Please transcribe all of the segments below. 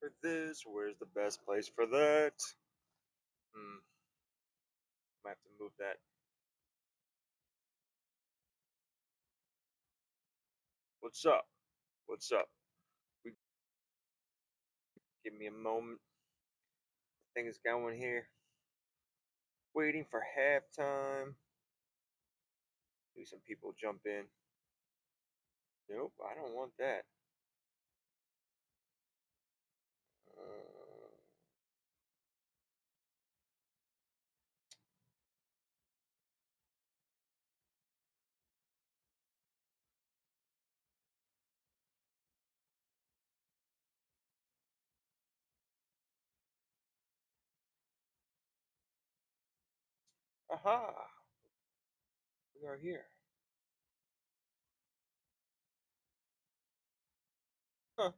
for this? Where's the best place for that? Hmm, might have to move that. What's up? What's up? We give me a moment. Thing is going here. Waiting for halftime. Maybe some people jump in. Nope, I don't want that. Uh, aha! We are here. Huh.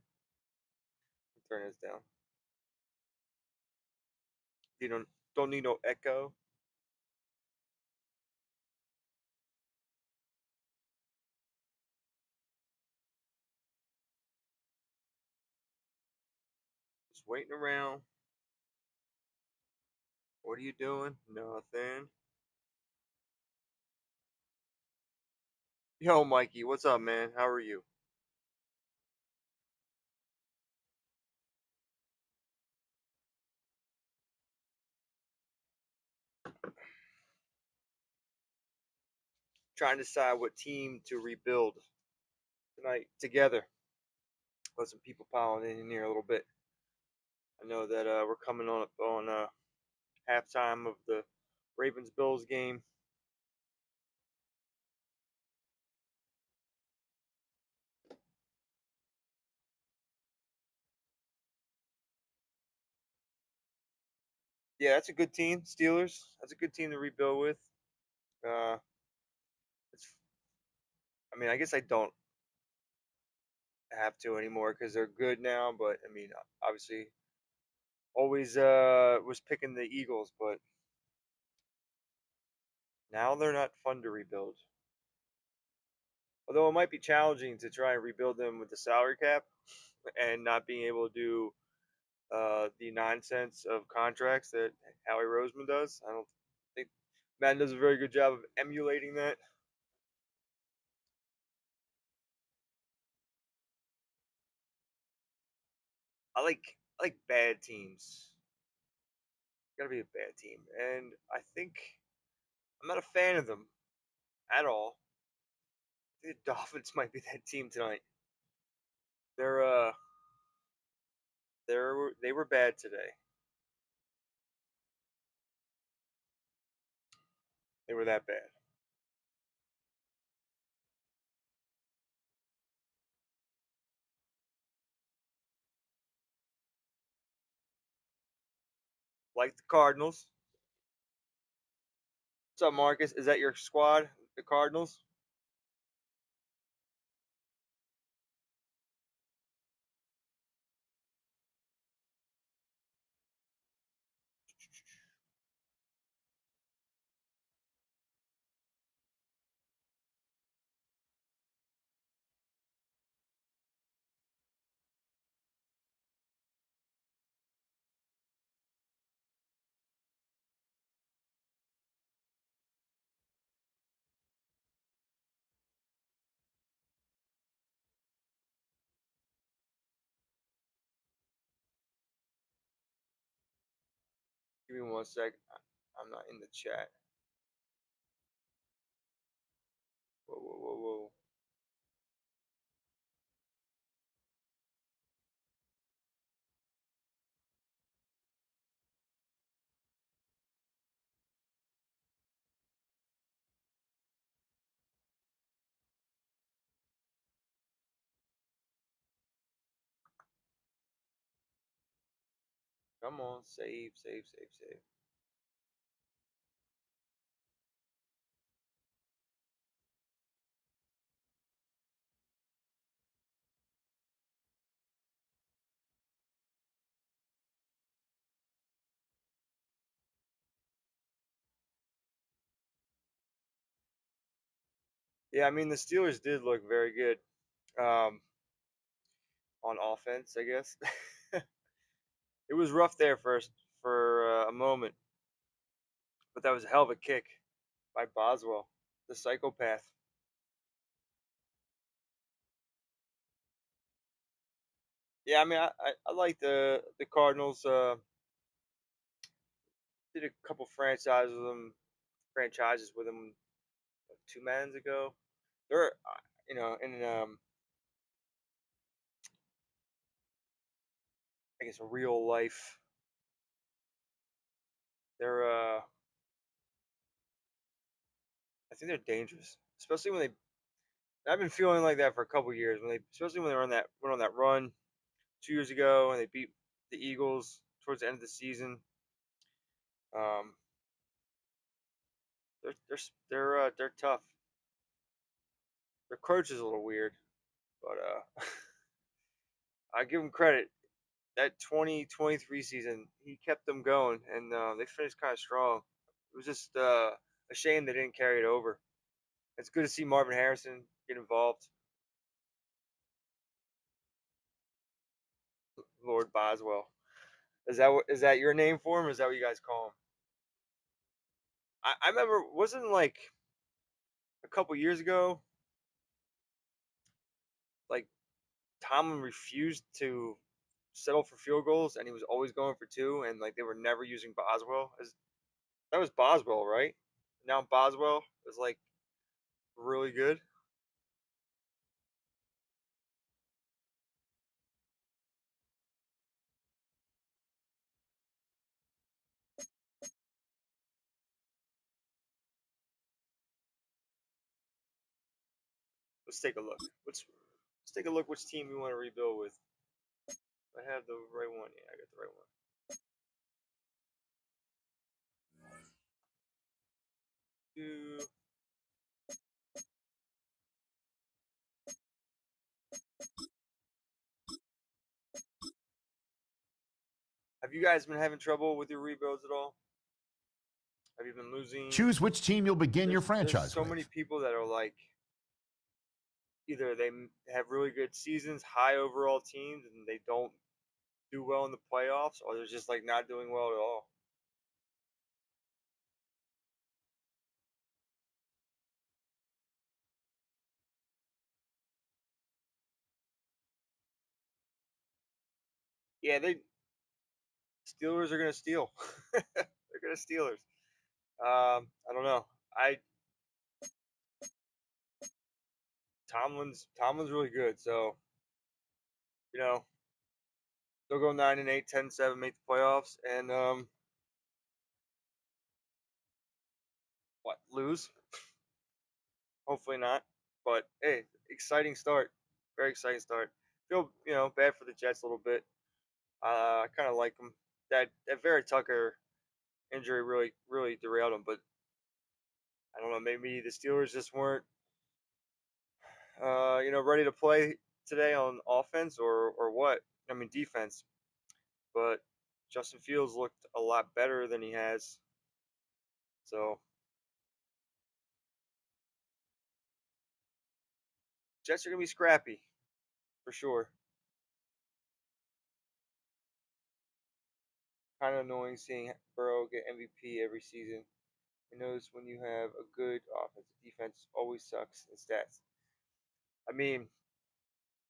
Turn this down. You don't need no echo. Just waiting around. What are you doing? Nothing. Yo, Mikey, what's up, man? How are you? Trying to decide what team to rebuild tonight together. Let some people piling in here a little bit. I know that we're coming on halftime of the Ravens Bills game. Yeah, that's a good team, Steelers. That's a good team to rebuild with. Uh, it's, I mean, I guess I don't have to anymore because they're good now. But I mean, obviously, always was picking the Eagles, but now they're not fun to rebuild. Although it might be challenging to try and rebuild them with the salary cap and not being able to do the nonsense of contracts that Howie Roseman does. I don't think Madden does a very good job of emulating that. I like bad teams. Gotta be a bad team, and I think I'm not a fan of them at all. I think the Dolphins might be that team tonight. They're they were bad today. They were that bad. Like the Cardinals. What's up, Marcus? Is that your squad, the Cardinals? Give me one sec. I'm not in the chat. Whoa, whoa, whoa, whoa. Come on, save, save, save, save. Yeah, I mean the Steelers did look very good um, on offense, I guess. It was rough there first for a moment, but that was a hell of a kick by Boswell, the psychopath. Yeah, I mean, I like the Cardinals. Did a couple franchises with them 2 months ago. They're in I guess real life, they're I think they're dangerous, especially when they. I've been feeling like that for a couple years when they, especially when they went on that run 2 years ago and they beat the Eagles towards the end of the season. Um, they're tough. Their coach is a little weird, but I give them credit. That 2023 season, he kept them going, and they finished kind of strong. It was just a shame they didn't carry it over. It's good to see Marvin Harrison get involved. Lord Boswell. Is that your name for him? Or is that what you guys call him? I remember, wasn't like a couple years ago, like Tomlin refused to settle for field goals, and he was always going for two, and like they were never using Boswell. That was Boswell, right? Now Boswell is like really good. Let's take a look. Let's take a look which team we want to rebuild with. I have the right one. Yeah, I got the right one. Do Have you guys been having trouble with your rebuilds at all? Have you been losing? Choose which team you'll begin your There's franchise so with. many people that are like either they have really good seasons, high overall teams, and they don't do well in the playoffs, or they're just like not doing well at all. Yeah, they Steelers are gonna steal. They're gonna Steelers. I don't know. I Tomlin's really good, so you know they'll go 9-8, 10-7, make the playoffs, and what lose? Hopefully not. But hey, exciting start. Very exciting start. Feel bad for the Jets a little bit. I kind of like them. That Vera Tucker injury really derailed them. But I don't know. Maybe the Steelers just weren't ready to play today on offense or what. I mean defense. But Justin Fields looked a lot better than he has. So Jets are gonna be scrappy for sure. Kind of annoying seeing Burrow get MVP every season. I notice when you have a good offensive defense always sucks in stats. I mean,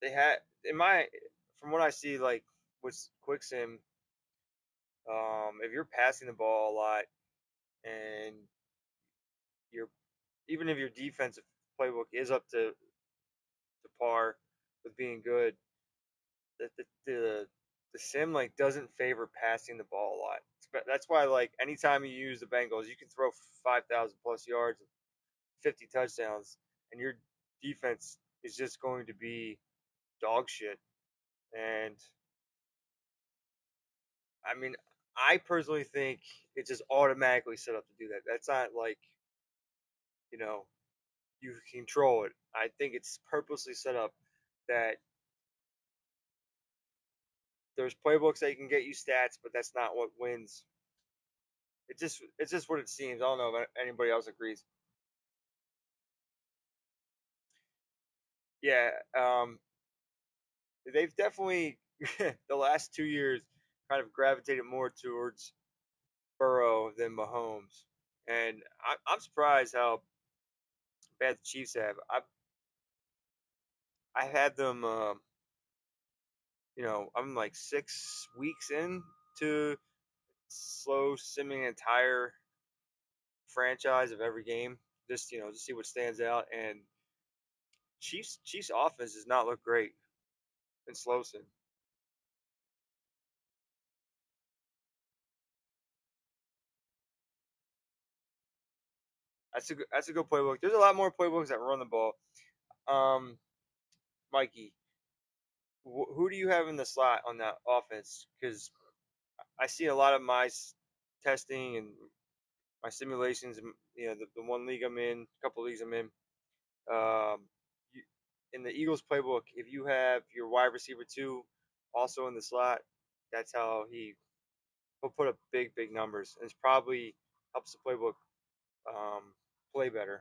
they had in my from what I see like with Quicksim, if you're passing the ball a lot and you're even if your defensive playbook is up to par with being good, the sim like doesn't favor passing the ball a lot. That's why like anytime you use the Bengals, you can throw 5,000 plus yards, 50 touchdowns, and your defense is just going to be dog shit. And I mean, I personally think it's just automatically set up to do that. That's not like you know you control it. I think it's purposely set up that there's playbooks that can get you stats, but that's not what wins. It's just what it seems. I don't know if anybody else agrees. Yeah, they've definitely the last 2 years kind of gravitated more towards Burrow than Mahomes, and I'm surprised how bad the Chiefs have. I had them. I'm like 6 weeks in to slow simming entire franchise of every game, just to see what stands out. And Chiefs offense does not look great in slow sim. That's a good playbook. There's a lot more playbooks that run the ball. Um, Mikey, who do you have in the slot on that offense? Because I see a lot of my testing and my simulations. The one league I'm in, a couple leagues I'm in. Um, you, in the Eagles playbook, if you have your wide receiver two also in the slot, that's how he'll put up big numbers, and it's probably helps the playbook play better.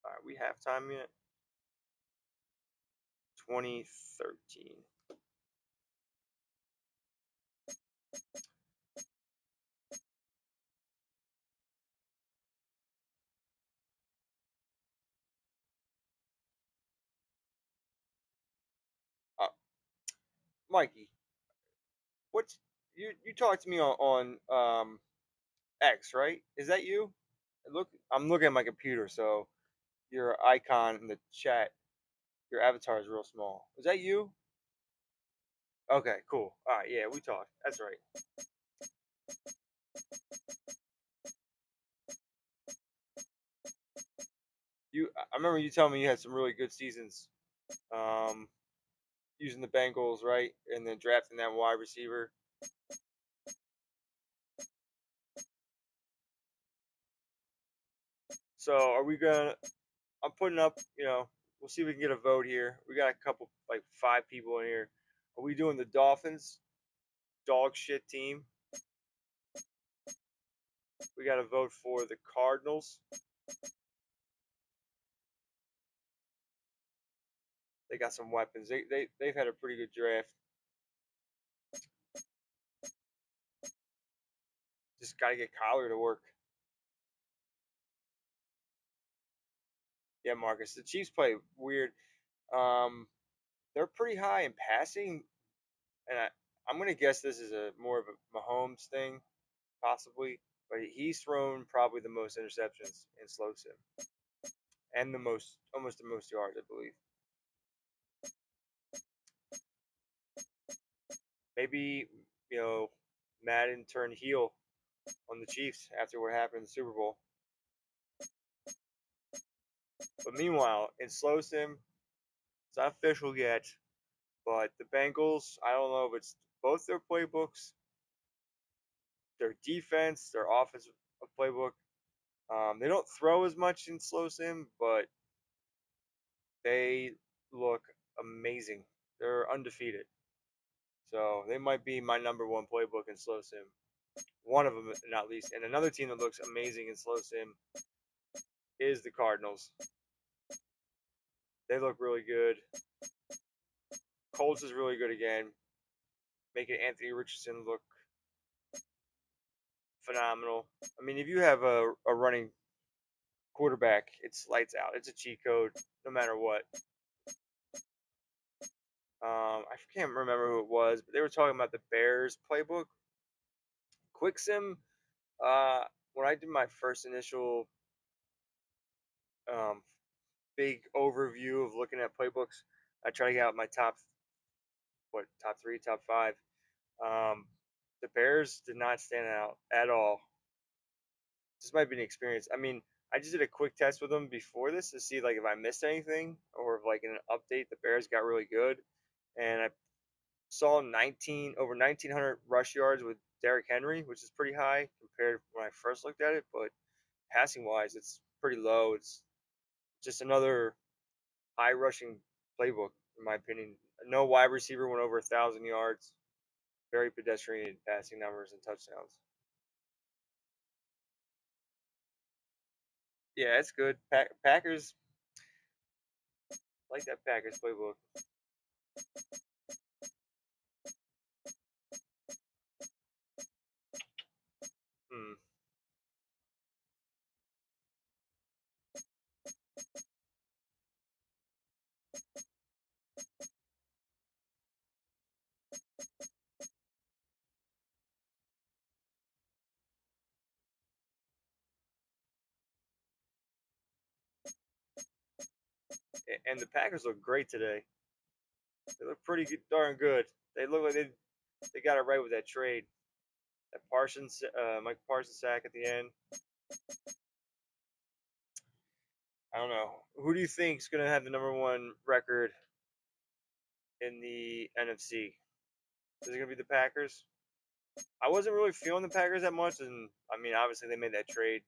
All right, we have time yet. 2013. Uh, Mikey, what's you talked to me on X, right? Is that you? I'm looking at my computer, so your icon in the chat, your avatar is real small. Is that you? Okay, cool. All right, yeah, we talked. That's right. I remember you telling me you had some really good seasons, um, using the Bengals, right, and then drafting that wide receiver. So are we gonna? I'm putting up. We'll see if we can get a vote here. We got a couple, like 5 people in here. Are we doing the Dolphins dog shit team? We got to vote for the Cardinals. They got some weapons. They've had a pretty good draft. Just got to get Kyler to work. Yeah, Marcus. The Chiefs play weird. Um, they're pretty high in passing, and I'm gonna guess this is a more of a Mahomes thing, possibly. But he's thrown probably the most interceptions in slow sim, and almost the most yards, I believe. Maybe Madden turned heel on the Chiefs after what happened in the Super Bowl. But meanwhile, in slow sim, it's not official yet. But the Bengals, I don't know if it's both their playbooks, their defense, their offensive playbook. They don't throw as much in slow sim, but they look amazing. They're undefeated. So they might be my number one playbook in slow sim. One of them, not least. And another team that looks amazing in slow sim is the Cardinals. They look really good. Colts is really good again, making Anthony Richardson look phenomenal. I mean, if you have a running quarterback, it's lights out. It's a cheat code, no matter what. I can't remember who it was, but they were talking about the Bears playbook. QuickSim. Uh, when I did my first initial um, big overview of looking at playbooks, I try to get out my top three, top five. Um, the Bears did not stand out at all. This might be an experience. I mean, I just did a quick test with them before this to see like if I missed anything or if like in an update the Bears got really good, and I saw 1900 rush yards with Derrick Henry, which is pretty high compared to when I first looked at it. But passing wise, it's pretty low. It's just another high rushing playbook, in my opinion. No wide receiver went over 1,000 yards. Very pedestrian passing numbers and touchdowns. Yeah, it's good. Packers. Like that Packers playbook. Hmm. And the Packers look great today. They look pretty good, darn good. They look like they got it right with that trade. That Parsons, Mike Parsons sack at the end. I don't know. Who do you think is going to have the number one record in the NFC? Is it going to be the Packers? I wasn't really feeling the Packers that much, and I mean, obviously they made that trade.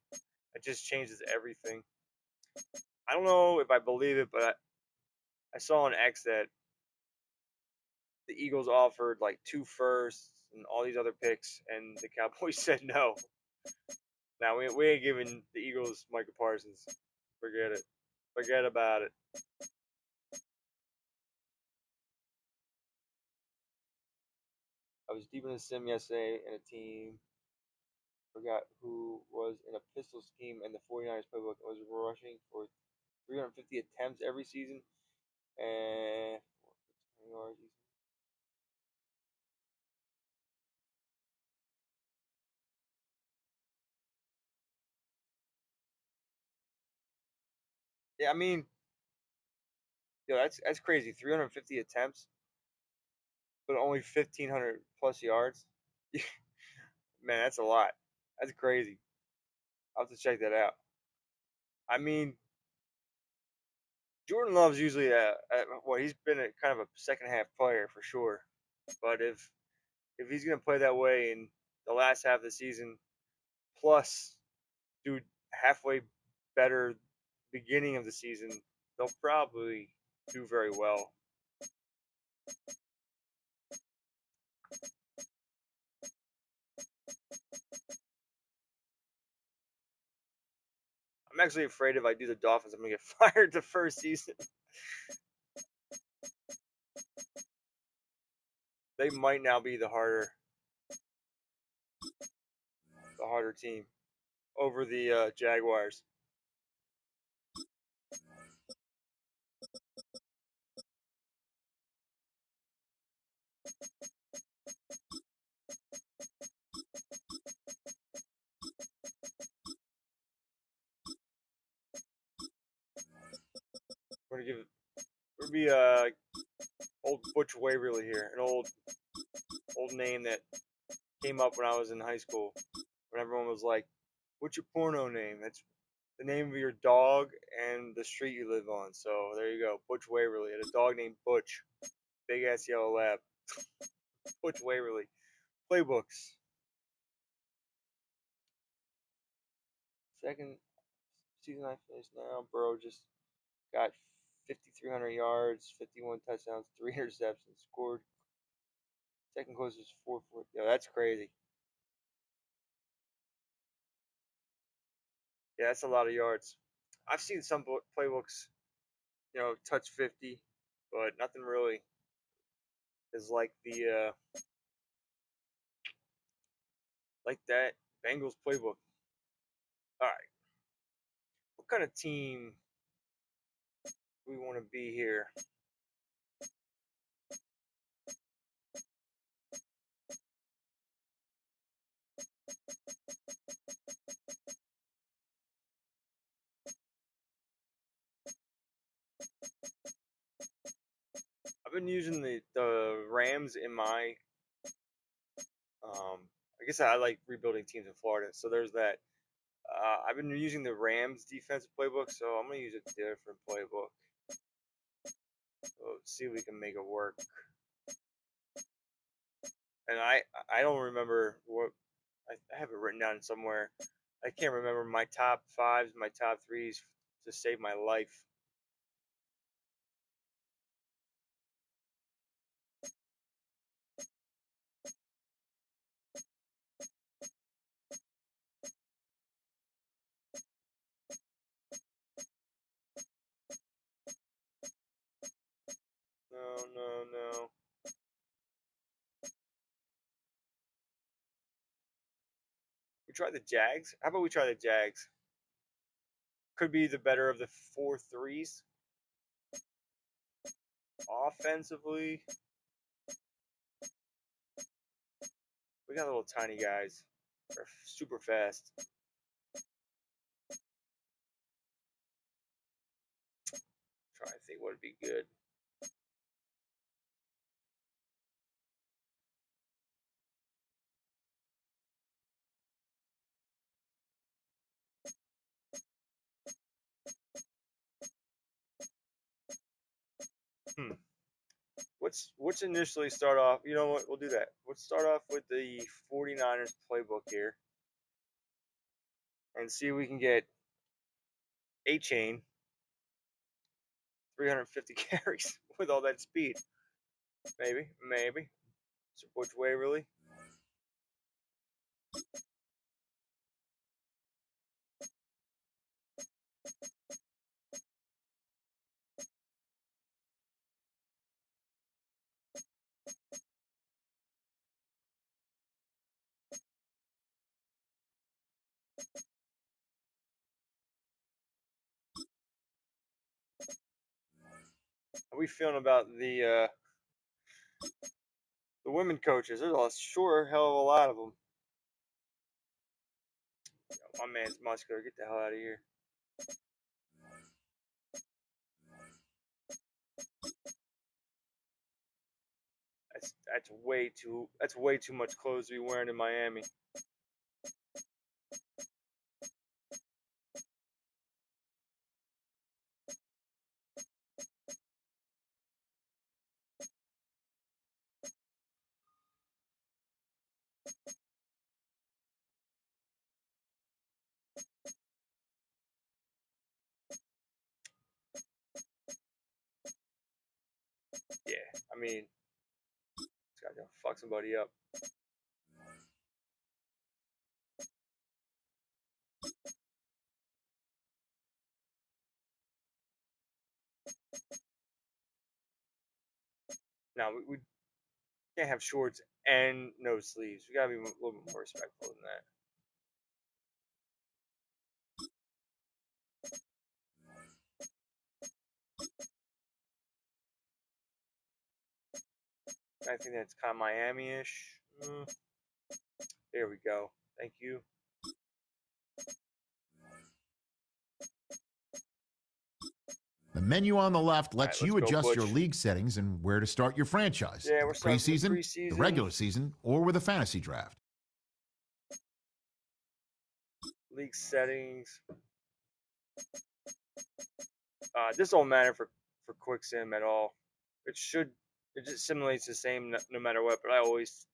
It just changes everything. I don't know if I believe it, but I saw on X that the Eagles offered like 2 firsts and all these other picks, and the Cowboys said no. Now we ain't giving the Eagles Michael Parsons. Forget it. Forget about it. I was deep in the sim yesterday, and a team forgot who was in a pistol scheme, and the 49ers playbook was rushing for 350 attempts every season, and yeah, I mean, yo, that's crazy. 350 attempts, but only 1,500 plus yards. Man, that's a lot. That's crazy. I'll have to check that out. I mean, Jordan Love's usually well, he's been a kind of a second half player for sure. But if he's gonna play that way in the last half of the season, plus do halfway better beginning of the season, they'll probably do very well. I'm actually afraid if I do the Dolphins, I'm gonna get fired the first season. They might now be the harder team over the Jaguars. We're gonna be old Butch Waverly here, an old name that came up when I was in high school. When everyone was like, "What's your porno name?" That's the name of your dog and the street you live on. So there you go, Butch Waverly. Had a dog named Butch, big ass yellow lab. Butch Waverly. Playbooks. Second season I finished now. Burrow just got 5,300 yards, 51 touchdowns, 3 interceptions. Scored. Second closest 4-4. Yo, that's crazy. Yeah, that's a lot of yards. I've seen some playbooks, touch 50, but nothing really is like that Bengals playbook. All right, what kind of team do we want to be here? I've been using the Rams in my I guess I like rebuilding teams in Florida, so there's that. I've been using the Rams defensive playbook, so I'm gonna use a different playbook. So let's see if we can make it work. And I don't remember what I have it written down somewhere. I can't remember my top fives, my top threes to save my life. try the Jags? How about we try the Jags? Could be the better of the 4-3s. Offensively, we got little tiny guys. They're super fast. Trying to think what would be good. Let's initially start off. You know what? We'll do that. Let's start off with the 49ers playbook here and see if we can get Achane 350 carries with all that speed. Maybe. So which way, really? How are we feeling about the women coaches? There's a sure hell of a lot of them. My man's muscular. Get the hell out of here. That's way too much clothes to be wearing in Miami. Yeah, I mean, this guy's gonna fuck somebody up. Now we can't have shorts and no sleeves. We gotta be a little bit more respectful than that. I think that's kind of Miami-ish. There we go. Thank you. The menu on the left lets you Let's go, adjust your Butch. league settings and where to start your franchise. Yeah, in we're the starting from the preseason, the regular season, or with a fantasy draft. League settings. This don't matter for quick sim at all. It just simulates the same no matter what. But I always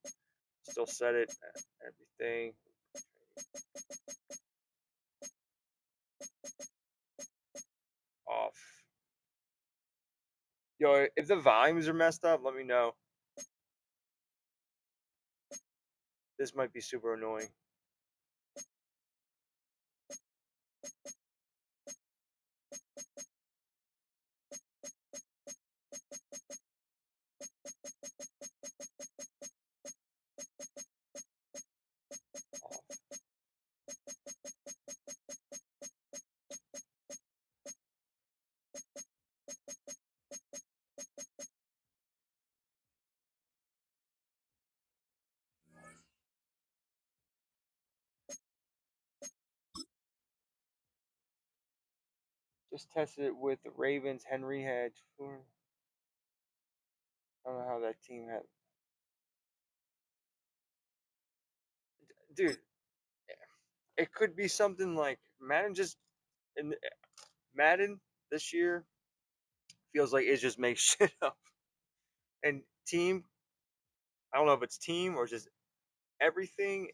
still set it everything. Off. Yo, if the volumes are messed up, let me know. This might be super annoying. Off. Just tested it with the Ravens. Henry had. I don't know how that team had. Dude, it could be something like in Madden this year feels like it just makes shit up. And team, I don't know if it's team or just everything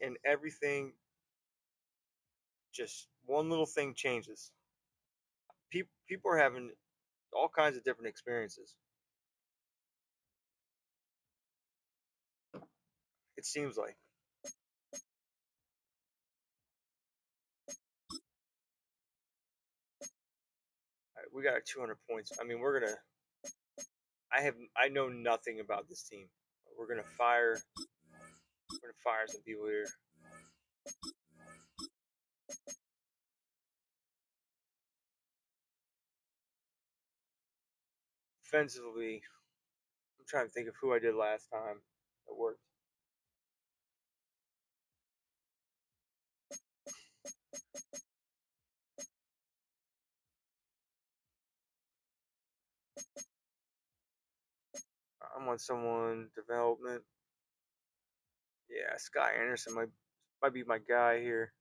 just one little thing changes. People are having all kinds of different experiences. It seems like. All right, we got 200 points. I mean, I know nothing about this team. We're gonna fire some people here. Offensively, I'm trying to think of who I did last time that worked. I'm on someone development. Yeah, Sky Anderson might be my guy here.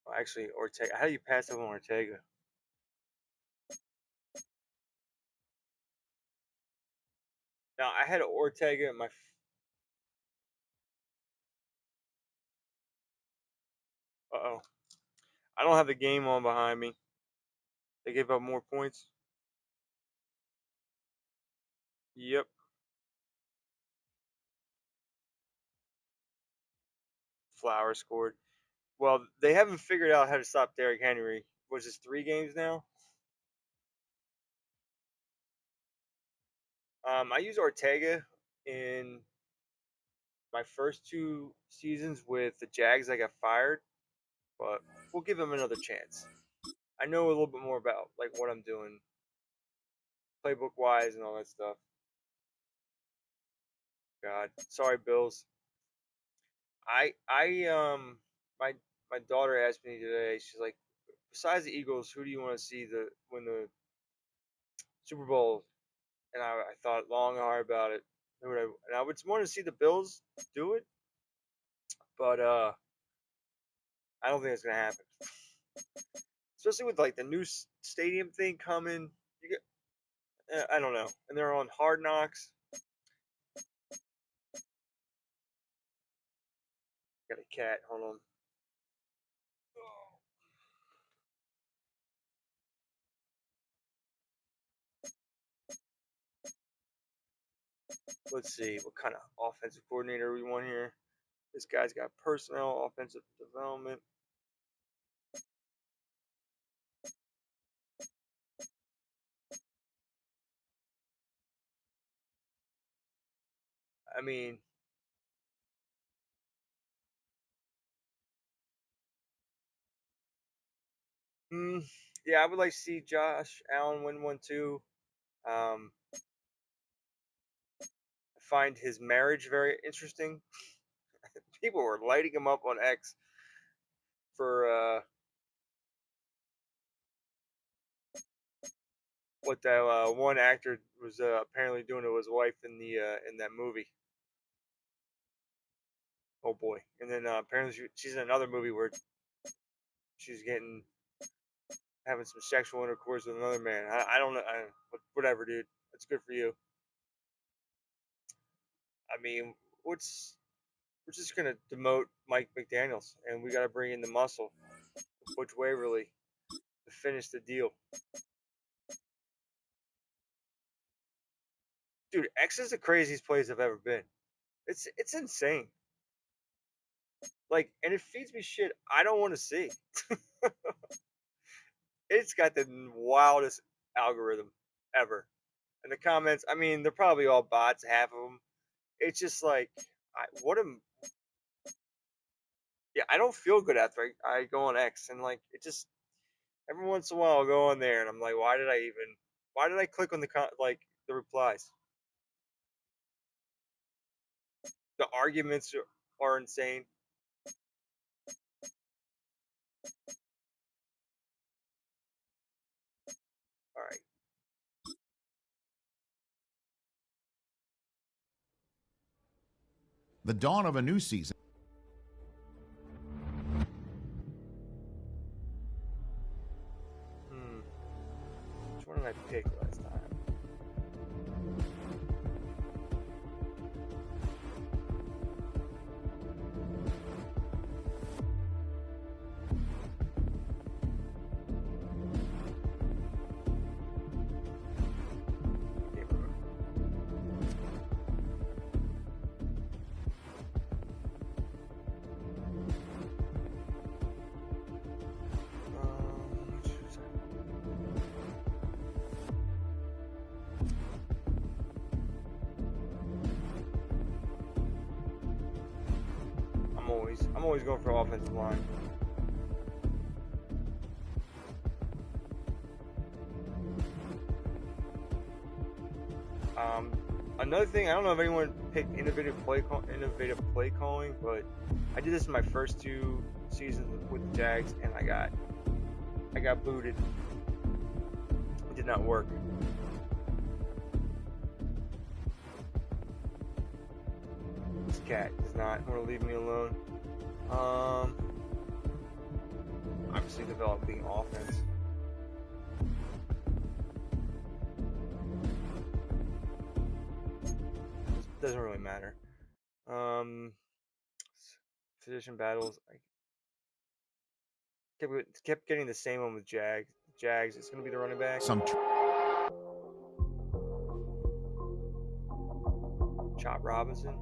Well, actually, Ortega. How do you pass up on Ortega? Now I had Ortega in my. Uh-oh. I don't have the game on behind me. They gave up more points. Yep. Flowers scored. Well, they haven't figured out how to stop Derrick Henry. Was this 3 games now? I used Ortega in my first 2 seasons with the Jags. I got fired, but we'll give him another chance. I know a little bit more about like what I'm doing, playbook wise, and all that stuff. God, sorry, Bills. My my daughter asked me today. She's like, besides the Eagles, who do you want to see win the Super Bowl? And I thought long and hard about it. And I would want to see the Bills do it, but I don't think it's gonna happen. Especially with like the new stadium thing coming. You get, I don't know, and they're on Hard Knocks. Got a cat. Hold on. Let's see what kind of offensive coordinator we want here. This guy's got personnel, offensive development. I mean, yeah, I would like to see Josh Allen win one too. I find his marriage very interesting. People were lighting him up on X for what that one actor was apparently doing to his wife in that movie. Oh boy! And then apparently she's in another movie where she's having some sexual intercourse with another man. I don't know. Whatever, dude. That's good for you. I mean, we're just gonna demote Mike McDaniels, and we got to bring in the muscle, Butch Waverly, to finish the deal. Dude, X is the craziest place I've ever been. It's insane. Like, and it feeds me shit I don't want to see. It's got the wildest algorithm ever. And the comments, I mean, they're probably all bots, half of them. It's just like, yeah, I don't feel good after I go on X. And like, it just, every once in a while I'll go on there and I'm like, why did I click on the replies? The arguments are insane. All right. The dawn of a new season. Which one did I pick last time? Can't remember. I'm always going for offensive line. Another thing, I don't know if anyone picked innovative play calling, but I did this in my first 2 seasons with the Jags, and I got booted. It did not work. This cat does not want to leave me alone. Obviously developing offense. Doesn't really matter. Position battles. I kept getting the same one with Jags. It's going to be the running back. Chop Robinson.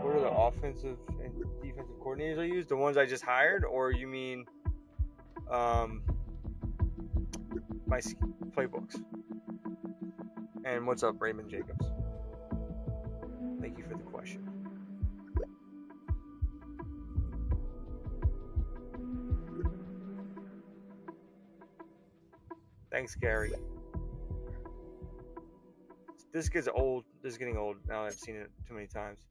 What are the offensive and defensive coordinators I use? The ones I just hired, or you mean my playbooks? And what's up, Raymond Jacobs? Thank you for the question. Thanks, Gary. This gets old. This is getting old now that I've seen it too many times.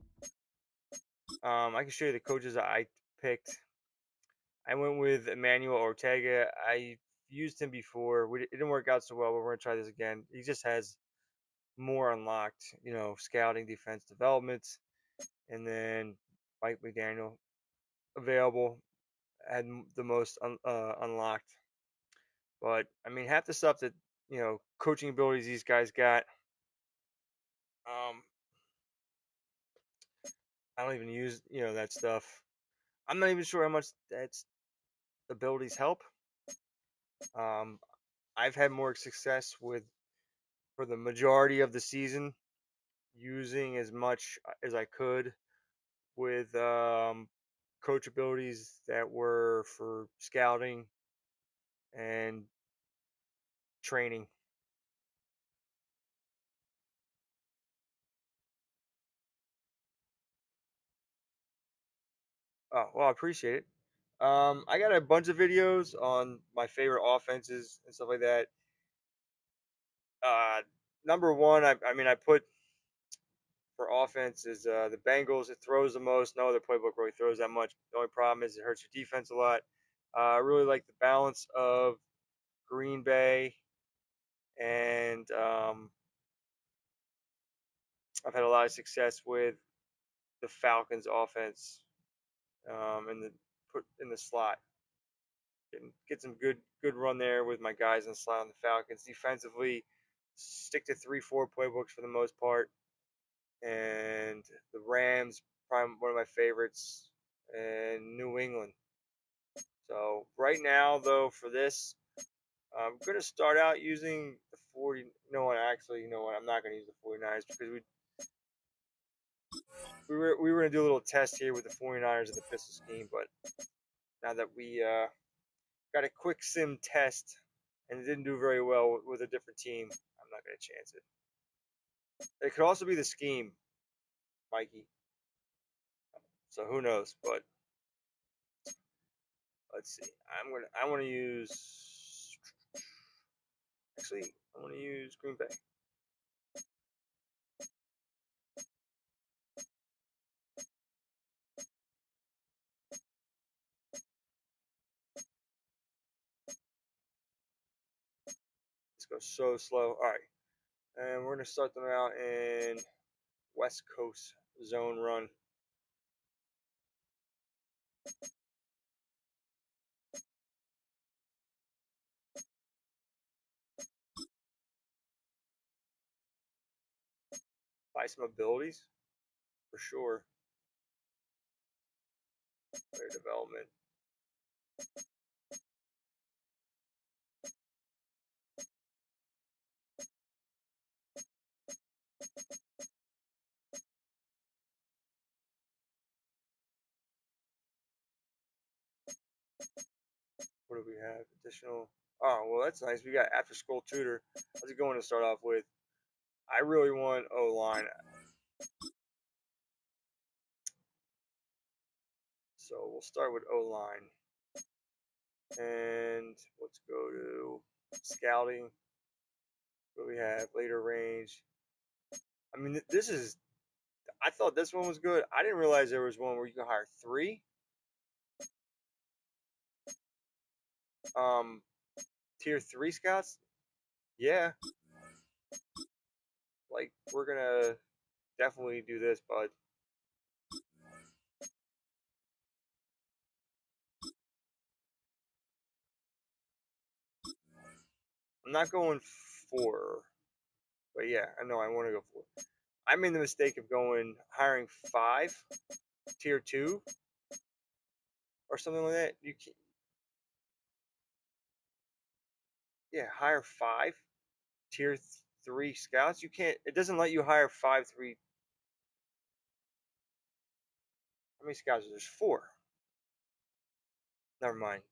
I can show you the coaches that I picked. I went with Emmanuel Ortega. I used him before. It didn't work out so well, but we're going to try this again. He just has more unlocked, scouting, defense development. And then Mike McDaniel available, had the most unlocked. But, I mean, half the stuff that, coaching abilities these guys got, I don't even use, that stuff. I'm not even sure how much that's abilities help. I've had more success for the majority of the season, using as much as I could with coach abilities that were for scouting and training. Oh, well, I appreciate it. I got a bunch of videos on my favorite offenses and stuff like that. Number one, I put for offense is the Bengals. It throws the most. No other playbook really throws that much. The only problem is it hurts your defense a lot. I really like the balance of Green Bay, and I've had a lot of success with the Falcons offense, and put in the slot. Get some good run there with my guys in the slot on the Falcons. Defensively, stick to 3-4 playbooks for the most part. And the Rams, probably one of my favorites, and New England. So right now, though, for this, I'm going to start out using the 40. No one actually, you know what? I'm not going to use the 49ers because we were going to do a little test here with the 49ers and the pistol scheme, but now that we got a quick sim test and it didn't do very well with a different team, I'm not going to chance it. It could also be the scheme, Mikey. So who knows? But let's see. I want to use. Actually, I want to use Green Bay. Let's go so slow. All right, and we're gonna start them out in West Coast zone run. Buy some abilities for sure. Player development. What do we have? Additional. Oh, well, that's nice. We got after school tutor. How's it going to start off with? I really want O line. So we'll start with O line. And let's go to scouting. What do we have? Later range. I mean, this is. I thought this one was good. I didn't realize there was one where you can hire 3. Um, tier 3 scouts. Yeah, like we're gonna definitely do this, bud. I'm not going 4, but yeah, I know I want to go 4. I made the mistake of hiring 5, tier 2, or something like that. You can, yeah, hire 5 tier 3 scouts. You can't. It doesn't let you hire 5 3. How many scouts? There's 4. Never mind.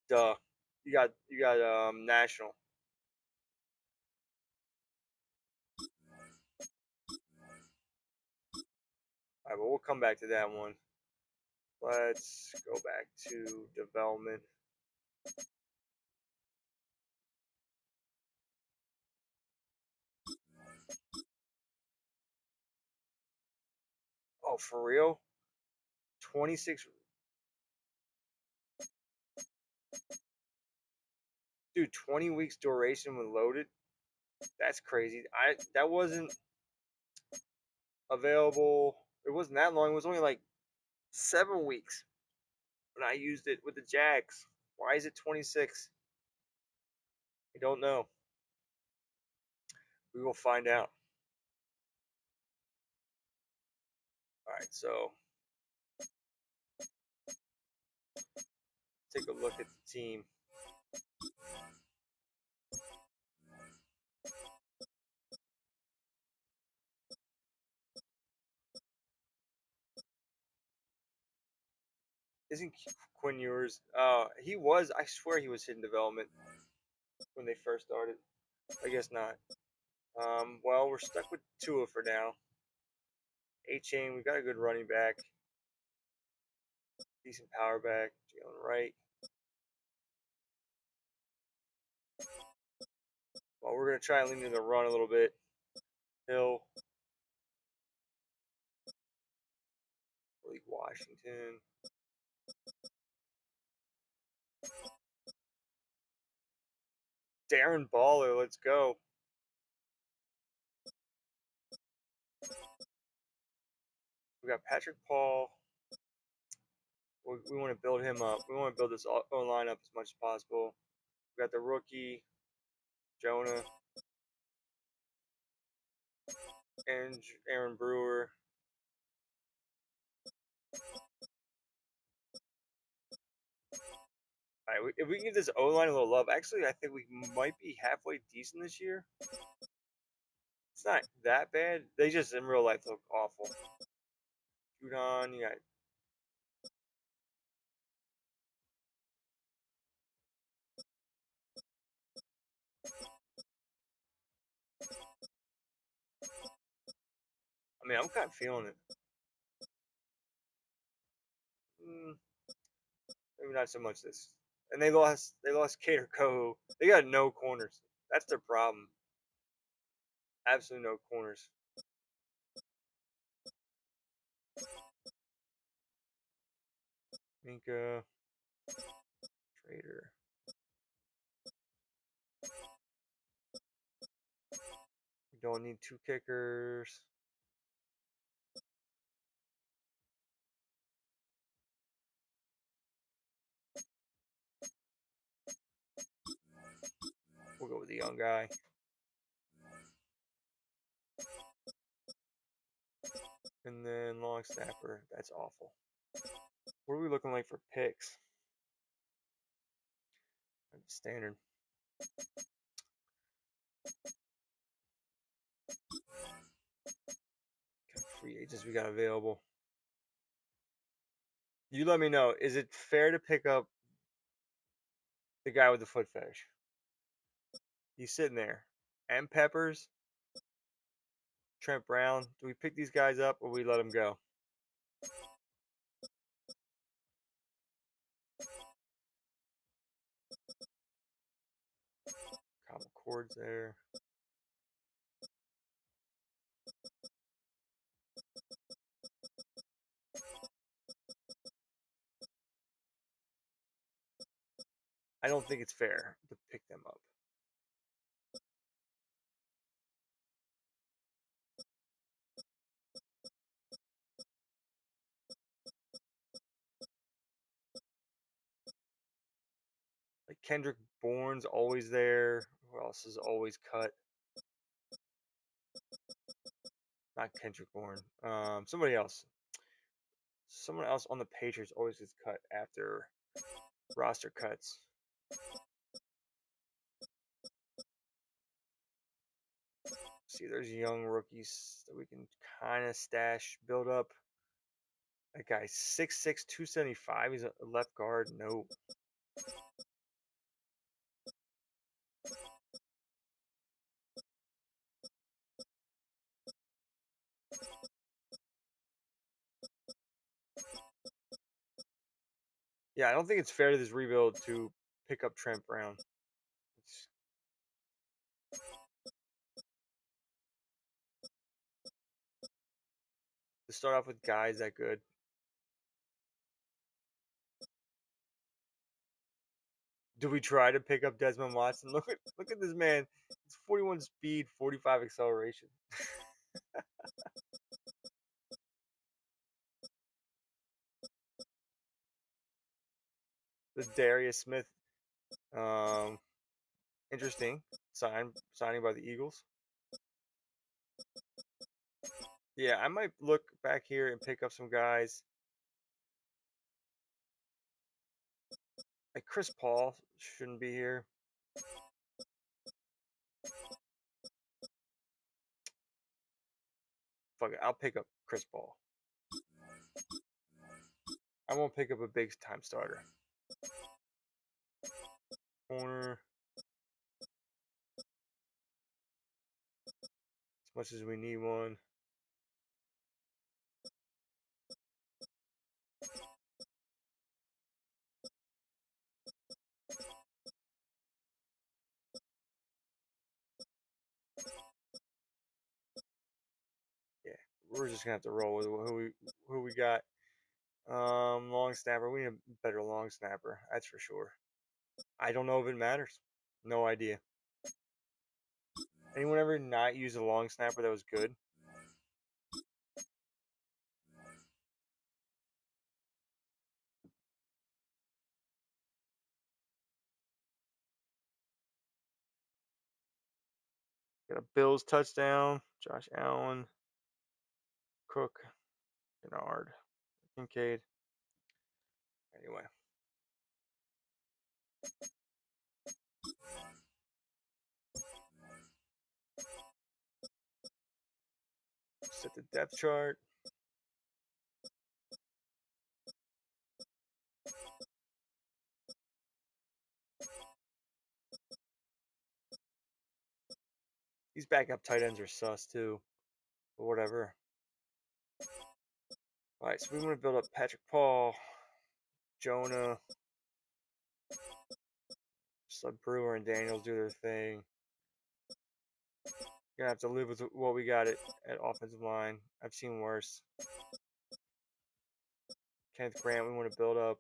Duh. You got national. All right, but we'll come back to that one. Let's go back to development. Oh, for real? 26. Dude, 20 weeks duration when loaded. That's crazy. That wasn't available. It wasn't that long. It was only like 7 weeks when I used it with the Jags. Why is it 26? I don't know. We will find out. All right, so take a look at the team. Isn't Quinn Ewers? He was. I swear he was hidden development when they first started. I guess not. Well, we're stuck with Tua for now. A-Chain, we got a good running back. Decent power back. Jalen Wright. Well, we're going to try and lean into the run a little bit. Hill. Malik Washington. Darren Baller, let's go. We got Patrick Paul. We want to build him up. We want to build this line up as much as possible. We got the rookie, Jonah, and Aaron Brewer. All right, if we can give this O line a little love, actually, I think we might be halfway decent this year. It's not that bad. They just in real life look awful. Judon, you got. I mean, I'm kind of feeling it. Maybe not so much this. And they lost Cater Coho. They got no corners. That's their problem. Absolutely no corners. Minka, Trader. We don't need 2 kickers. We'll go with the young guy. And then long snapper. That's awful. What are we looking like for picks? Standard. Free agents we got available. You let me know. Is it fair to pick up The guy with the foot fetish. He's sitting there. And Peppers, Trent Brown. Do we pick these guys up or we let them go? Common chords there. I don't think it's fair to pick them up. Like Kendrick Bourne's always there. Who else is always cut? Not Kendrick Bourne. Somebody else. Someone else on the Patriots always gets cut after roster cuts. See, there's young rookies that we can kind of stash, build up. That guy's 6'6", 275. He's a left guard. Nope. Yeah, I don't think it's fair to this rebuild to pick up Trent Brown. To start off with guys that good. Do we try to pick up Desmond Watson? Look at this man. It's 41 speed, 45 acceleration. The Darius Smith, interesting signing by the Eagles. Yeah, I might look back here and pick up some guys. Like Chris Paul shouldn't be here. Fuck it, I'll pick up Chris Paul. I won't pick up a big time starter. Corner. As much as we need one. Yeah, we're just gonna have to roll with who we got. Long snapper. We need a better long snapper. That's for sure. I don't know if it matters. No idea. Anyone ever not use a long snapper that was good? Got a Bills touchdown. Josh Allen, Cook, Kennard, Kincaid. Anyway. Set the depth chart. These backup tight ends are sus too. But whatever. Alright, so we want to build up Patrick Paul, Jonah. Just let Brewer and Daniels do their thing. You're gonna have to live with what we got at offensive line. I've seen worse. Kenneth Grant, we want to build up.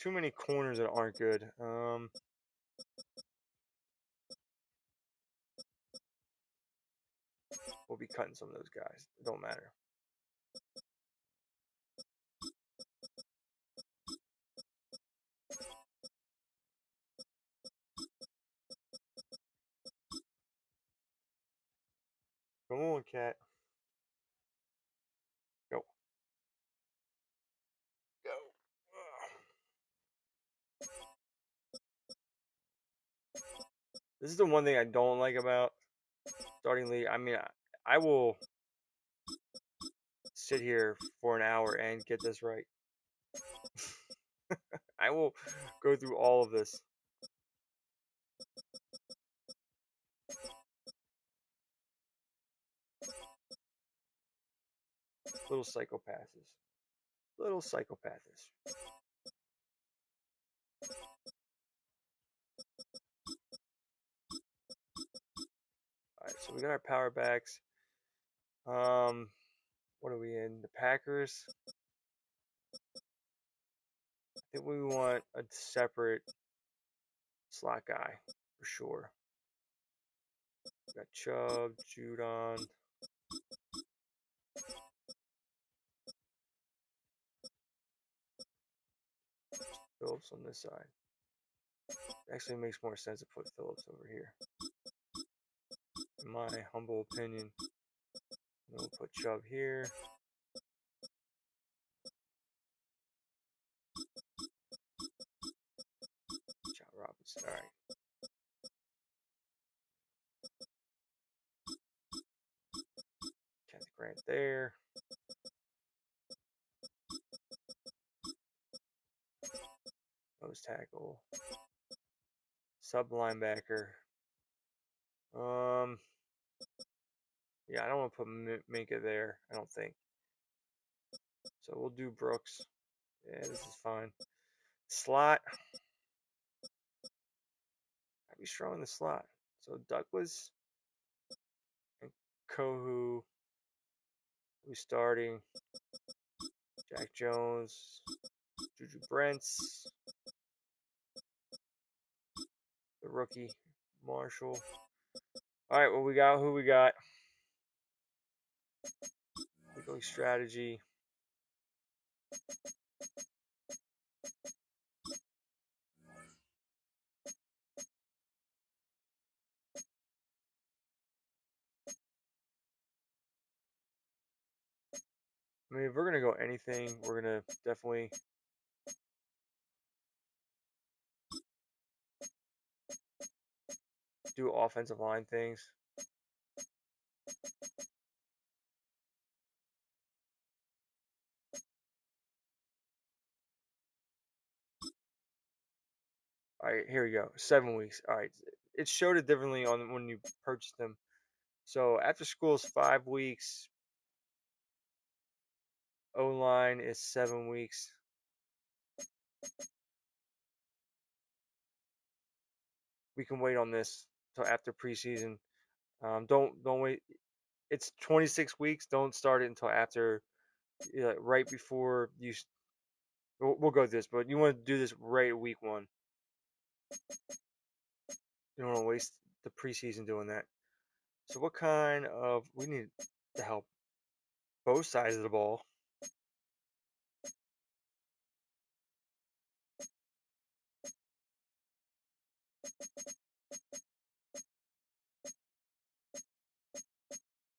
Too many corners that aren't good. We'll be cutting some of those guys. It don't matter. Come on, cat. Go. Go. This is the one thing I don't like about starting league. I mean, I will sit here for an hour and get this right. I will go through all of this. Little psychopaths. Little psychopaths. Alright, so we got our power backs. What are we in? The Packers. I think we want a separate slot guy for sure. We got Chubb, Judon. Phillips on this side. Actually makes more sense to put Phillips over here. In my humble opinion. And we'll put Chubb here. John Robinson. Alright. Kenneth Grant there. Nose tackle. Sub linebacker. Yeah, I don't want to put Minka there, I don't think. So we'll do Brooks. Yeah, this is fine. Slot. I'd be strong in the slot. So Douglas and Kohu. We starting. Jack Jones. Juju Brents. The rookie. Marshall. Alright, what we got? Who we got? Weekly strategy. I mean, if we're going to go anything, we're going to definitely do offensive line things. All right, here we go. 7 weeks. All right, it showed it differently on when you purchased them. So after school is 5 weeks. O line is 7 weeks. We can wait on this till after preseason. Don't wait. It's 26 weeks. Don't start it until after, right before you. We'll go through this, but you want to do this right at week 1. You don't want to waste the preseason doing that. So what kind of we need to help both sides of the ball.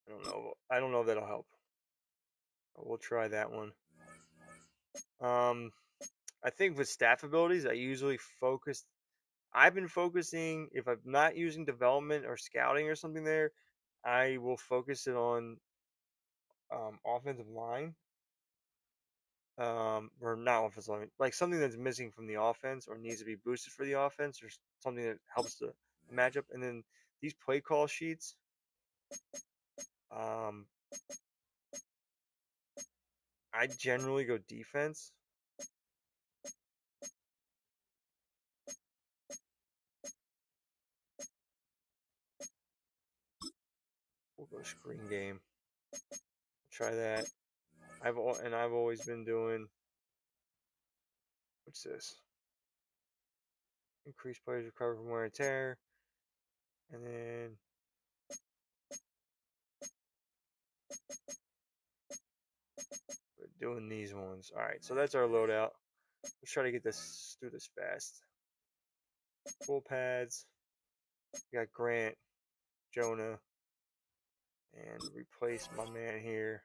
I don't know. I don't know if that'll help. We'll try that one. I think with staff abilities, I usually focus. I've been focusing. If I'm not using development or scouting or something there, I will focus it on offensive line. Or not offensive line, like something that's missing from the offense or needs to be boosted for the offense, or something that helps the matchup. And then these play call sheets. I generally go defense. We'll go screen game. Try that. I've always been doing. What's this? Increase players recover from wear and tear, and then we're doing these ones. All right, so that's our loadout. Let's try to get this through this fast. Full pads. We got Grant, Jonah, and replace my man here.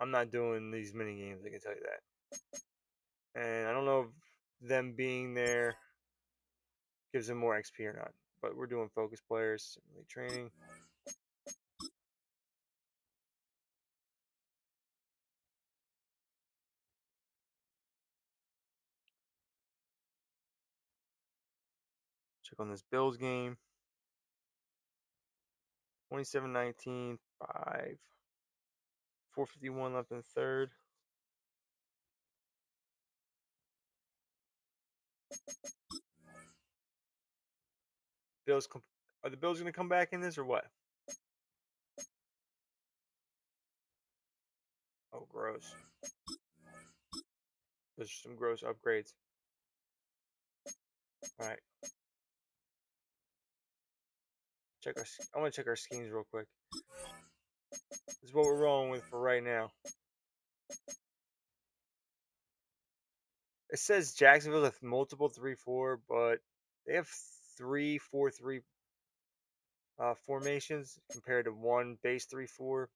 I'm not doing these mini games. I can tell you that. And I don't know if them being there gives them more XP or not. But we're doing focus players, simulate training. Check on this Bills game. 27-19, 5. 4:51 left in the third. Are the Bills going to come back in this or what? Oh, gross. Those are some gross upgrades. All right. I want to check our schemes real quick. This is what we're rolling with for right now. It says Jacksonville has multiple 3-4, but they have 3-4-3 formations compared to one base 3-4.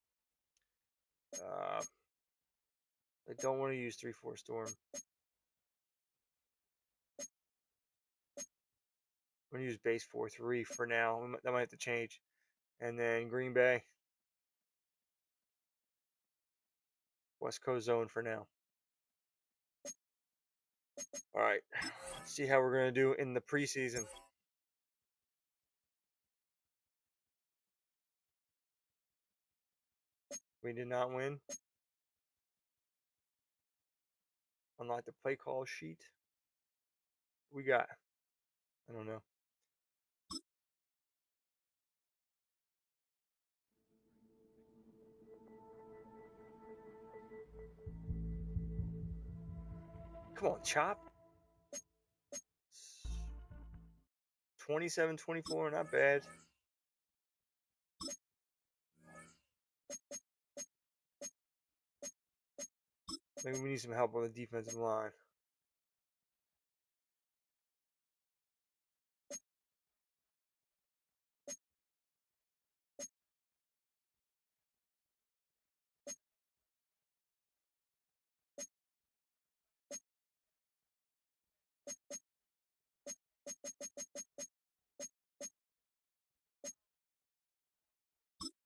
I don't want to use 3-4 Storm. I'm going to use base 4-3 for now. That might have to change. And then Green Bay. West Coast zone for now. All right. Let's see how we're going to do in the preseason. We did not win. Unlock the play call sheet. We got. I don't know. Come on, Chop. 27-24, not bad. Maybe we need some help on the defensive line.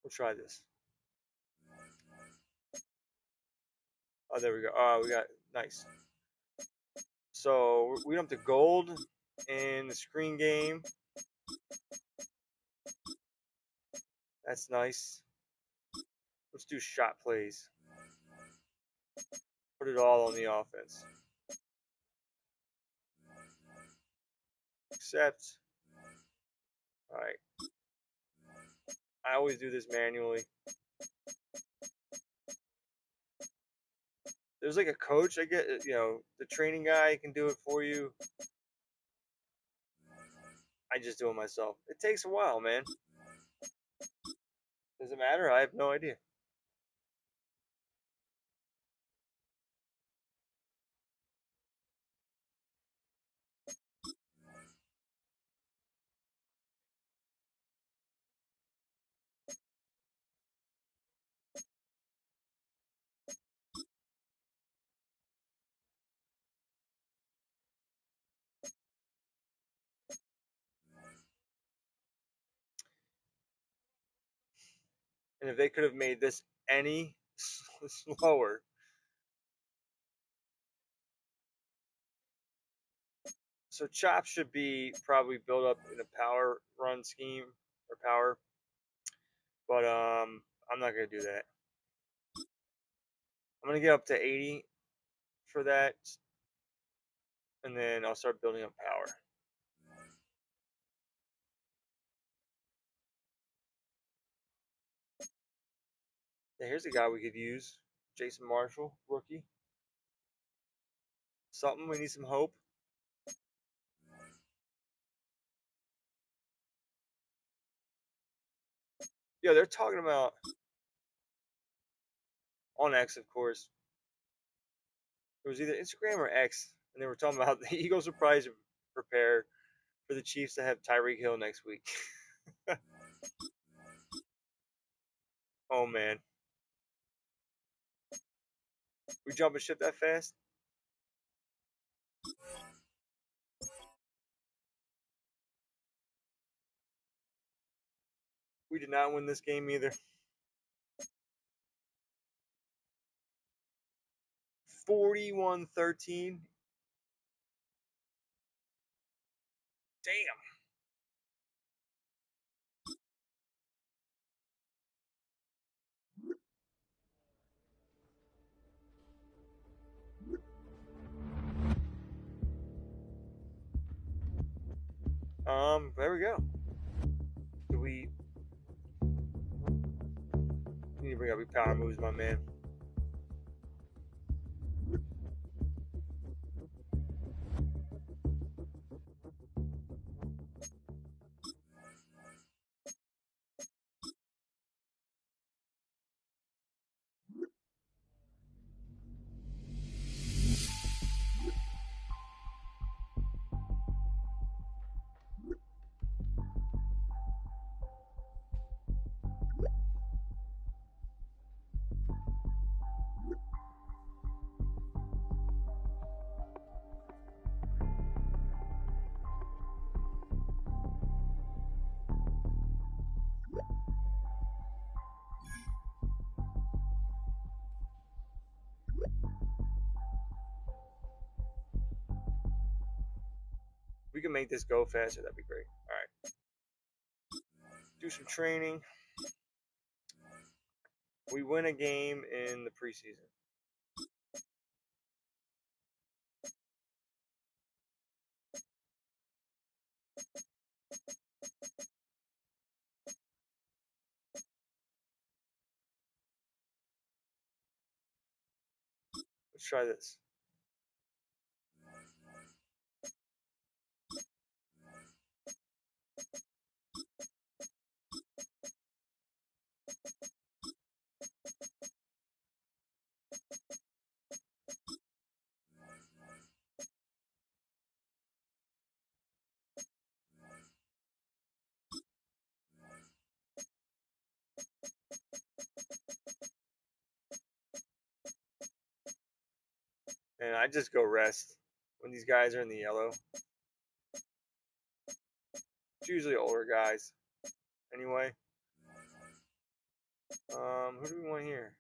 We'll try this. Oh, there we go. Oh, we got nice. So we went up to gold in the screen game. That's nice. Let's do shot plays. Put it all on the offense. Accept. All right. I always do this manually. There's like a coach. I get, the training guy can do it for you. I just do it myself. It takes a while, man. Does it matter? I have no idea. And if they could have made this any slower. So Chop should be probably built up in a power run scheme or power. But I'm not gonna do that. I'm gonna get up to 80 for that, and then I'll start building up power. Yeah, here's a guy we could use. Jason Marshall, rookie. Something, we need some hope. Yeah, they're talking about on X, of course. It was either Instagram or X, and they were talking about the Eagles are probably prepare for the Chiefs to have Tyreek Hill next week. Oh man, we jumping ship that fast? We did not win this game either. 41-13. Damn. There we go. Do we need to bring up your power moves, my man? We can make this go faster. That'd be great. All right. Do some training. We win a game in the preseason. Let's try this. And I just go rest when these guys are in the yellow. It's usually older guys. Anyway. Who do we want here?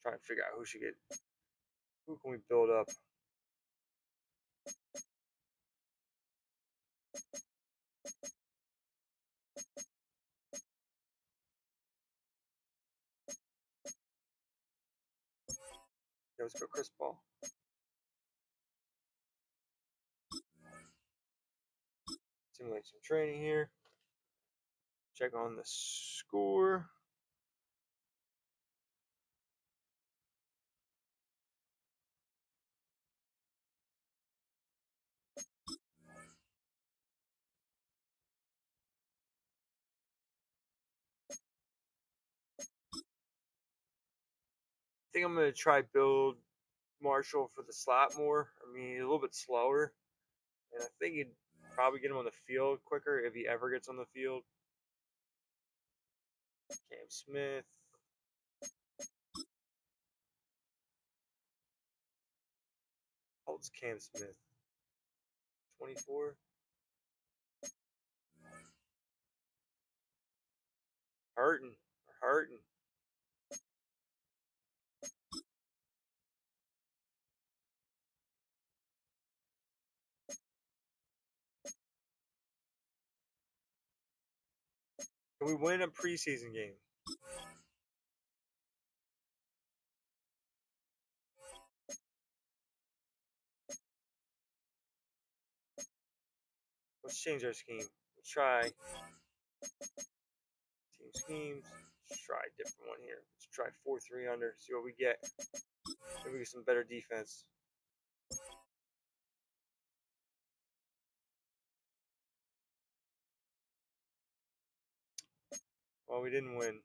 Trying to figure out who should get. Who can we build up? Yeah, let's go Chris Paul. Simulate some training here. Check on the score. I think I'm going to try build Marshall for the slot more. I mean, he's a little bit slower. And I think you'd probably get him on the field quicker if he ever gets on the field. Cam Smith. How old's Cam Smith? 24? Hurting. Hurting. Can we win a preseason game? Let's change our scheme. Let's try team schemes. Let's try a different one here. Let's try 4-3 under. See what we get. Maybe we get some better defense. Well, we didn't win.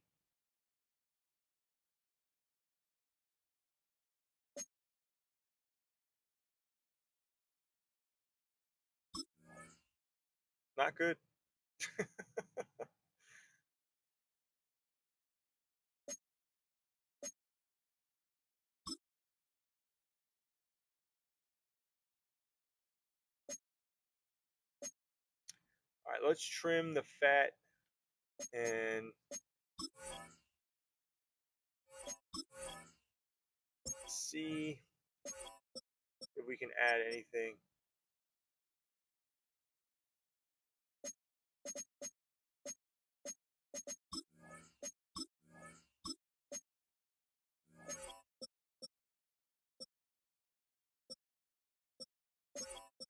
Not good. All right, let's trim the fat and see if we can add anything.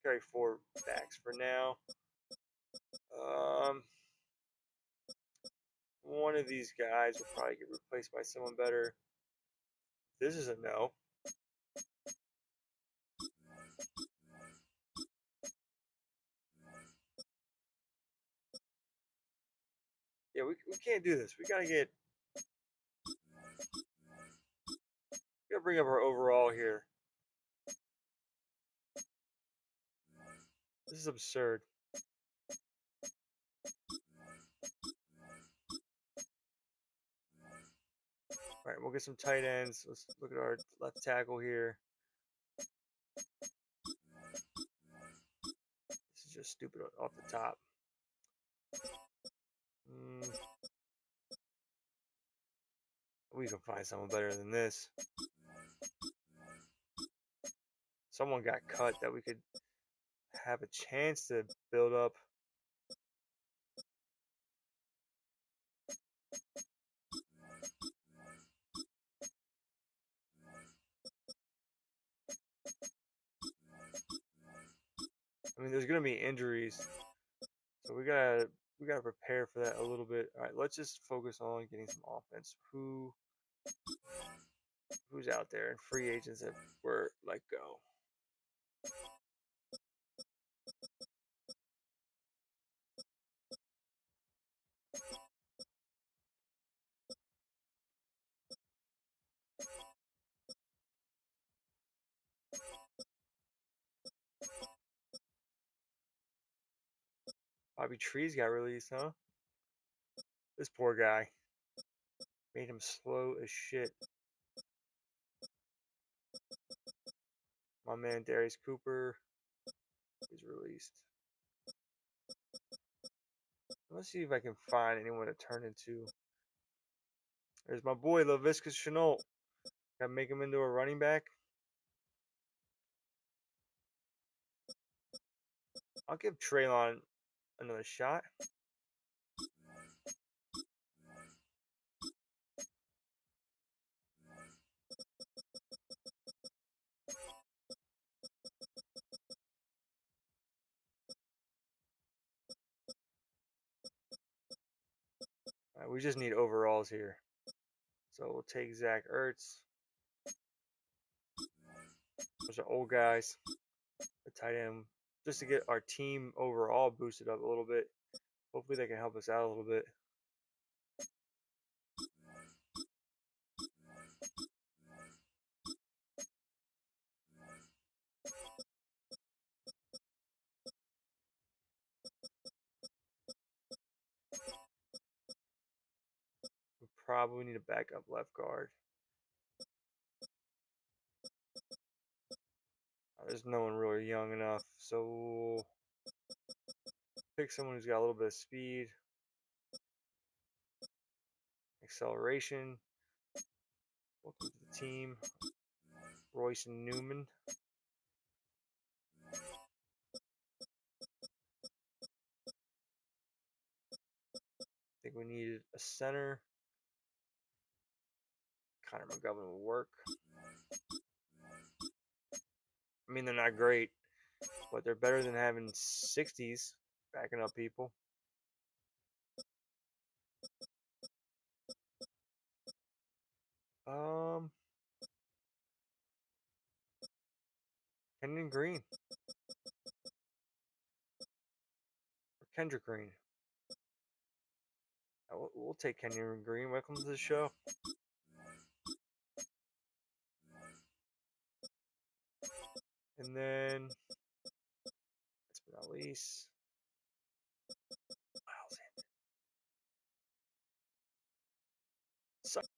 Carry 4 backs for now. One of these guys will probably get replaced by someone better. This is a no. Yeah, we can't do this. We gotta bring up our overall here. This is absurd. All right, we'll get some tight ends. Let's look at our left tackle here. This is just stupid off the top. We can find someone better than this. Someone got cut that we could have a chance to build up. I mean, there's gonna be injuries, so we gotta prepare for that a little bit. All right, let's just focus on getting some offense. Who's out there and free agents that were let go? Bobby Trees got released, huh? This poor guy. Made him slow as shit. My man Darius Cooper is released. Let's see if I can find anyone to turn into. There's my boy Laviska Shenault. Gotta make him into a running back. I'll give Treylon another shot. Right, we just need overalls here. So we'll take Zach Ertz. Those are old guys. The tight end. Just to get our team overall boosted up a little bit. Hopefully they can help us out a little bit. We probably need a backup left guard. There's no one really young enough, so we'll pick someone who's got a little bit of speed, acceleration. Welcome to the team, Royce Newman. I think we needed a center. Connor McGovern will work. I mean, they're not great, but they're better than having 60s backing up people. Kenyon Green. Or Kendrick Green. We'll take Kenyon Green. Welcome to the show. And then, last but not least, Miles Sanders.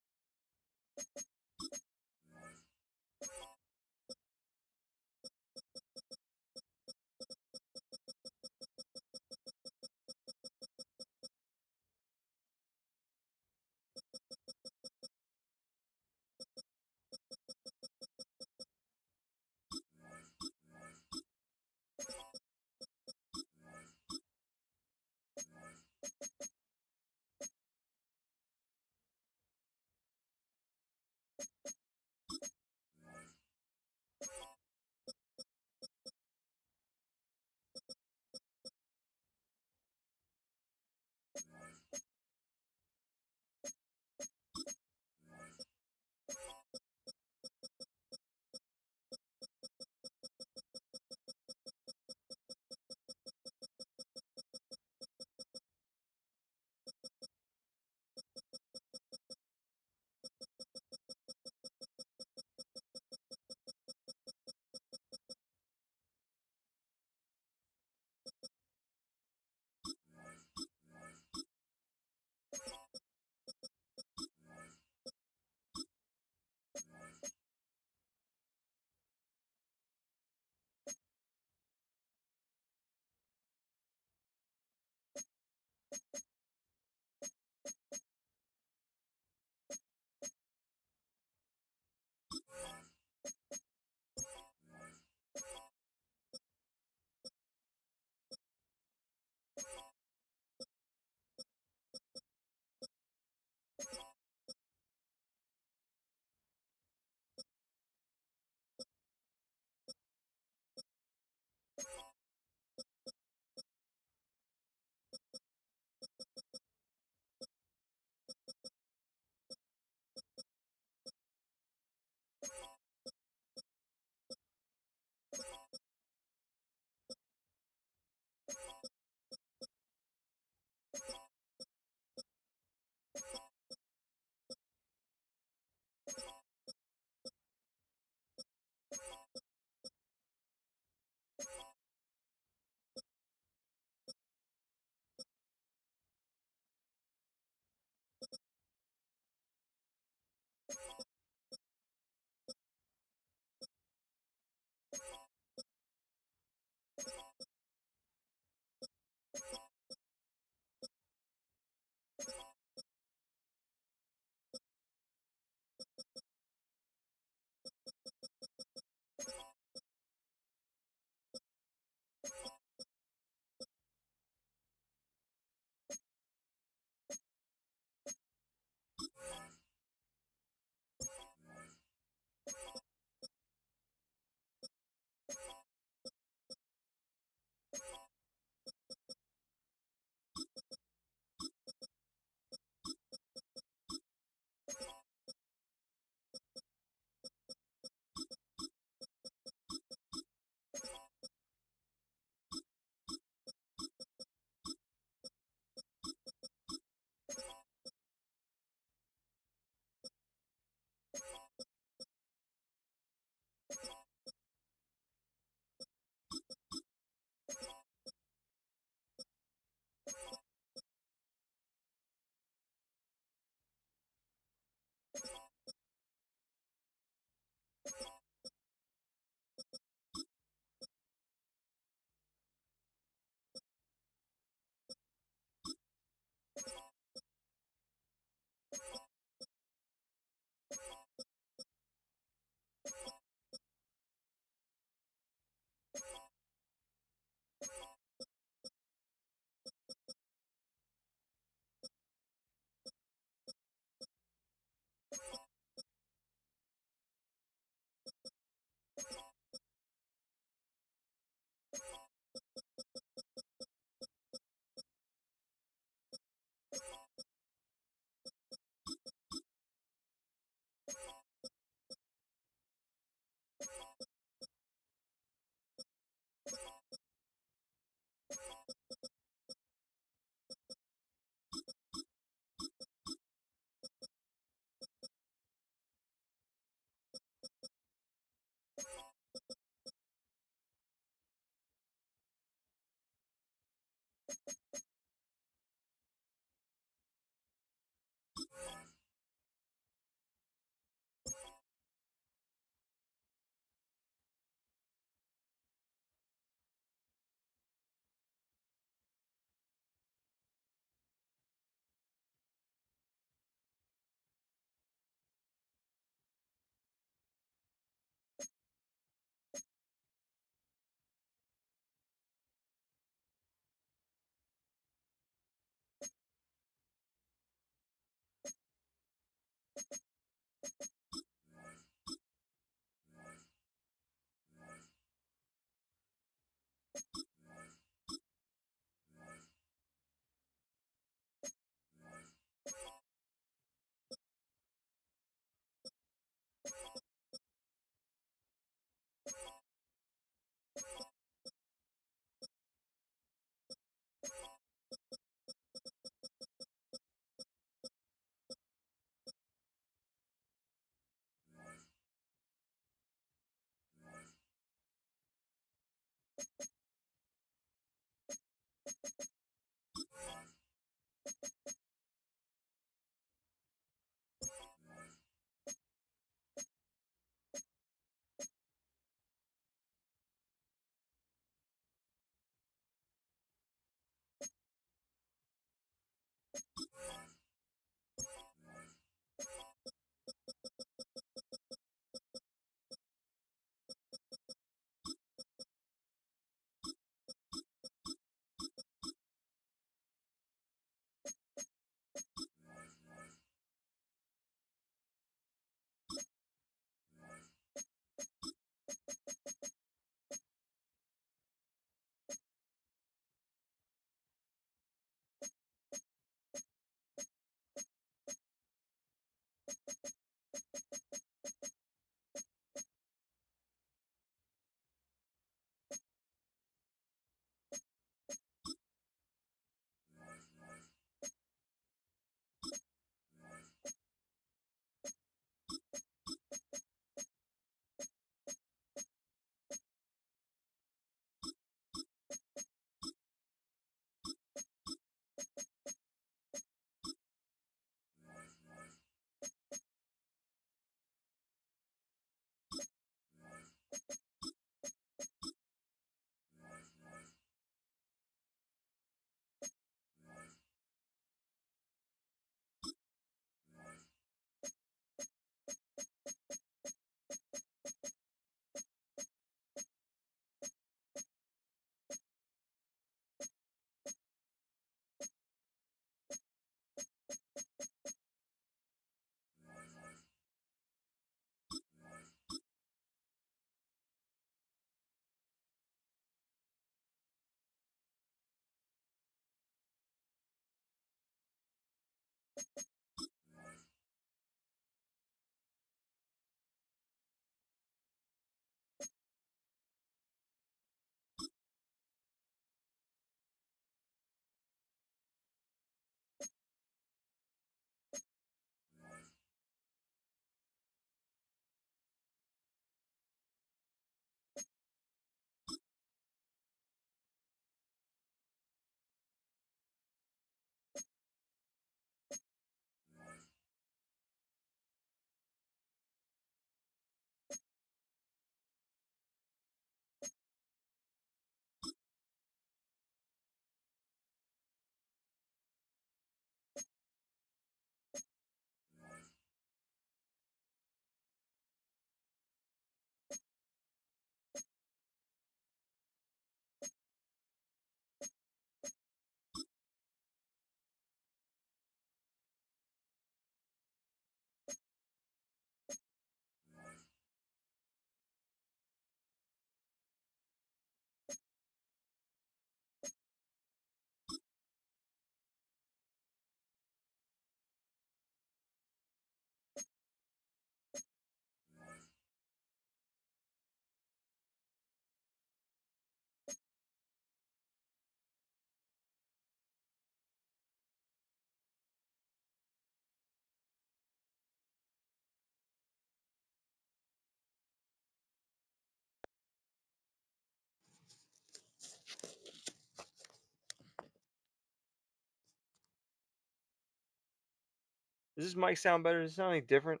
Does this mic sound better? Does it sound any different?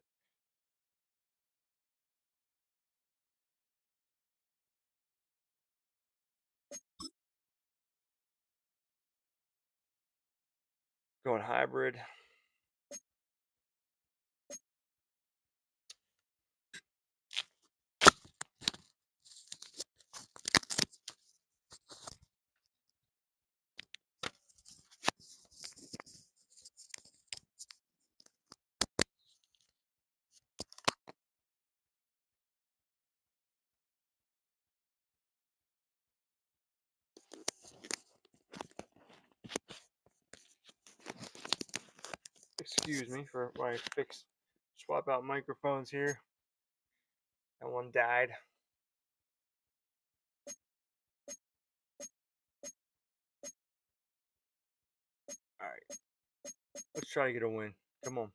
Going hybrid. Excuse me for my swap out microphones here. That one died. Alright. Let's try to get a win. Come on.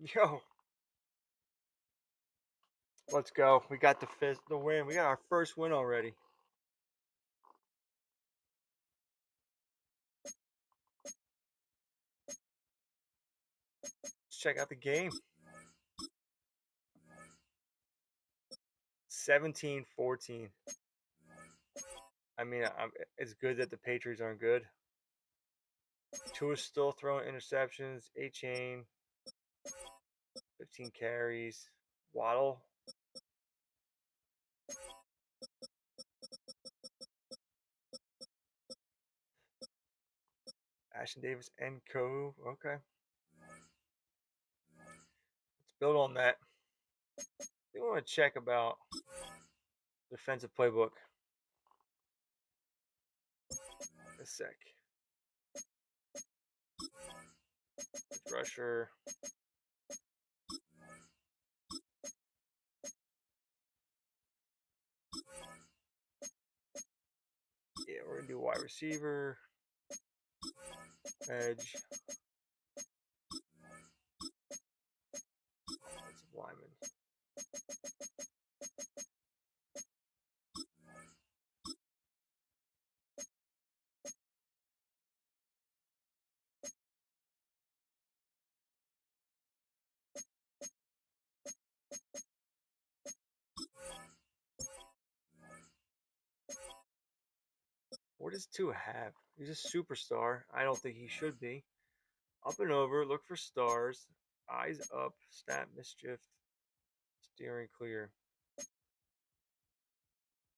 Yo. Let's go. We got the win. We got our first win already. Let's check out the game. 17-14. I mean, it's good that the Patriots aren't good. Tua still throwing interceptions. A-Chain, 15 carries. Waddle. Ashton Davis and Co. Okay. Let's build on that. We want to check about defensive playbook. A sec. Rusher. Yeah, we're going to do wide receiver. Edge. Offensive lineman. What does Tua have? He's a superstar. I don't think he should be. Up and over, look for stars. Eyes up, snap mischief, steering clear.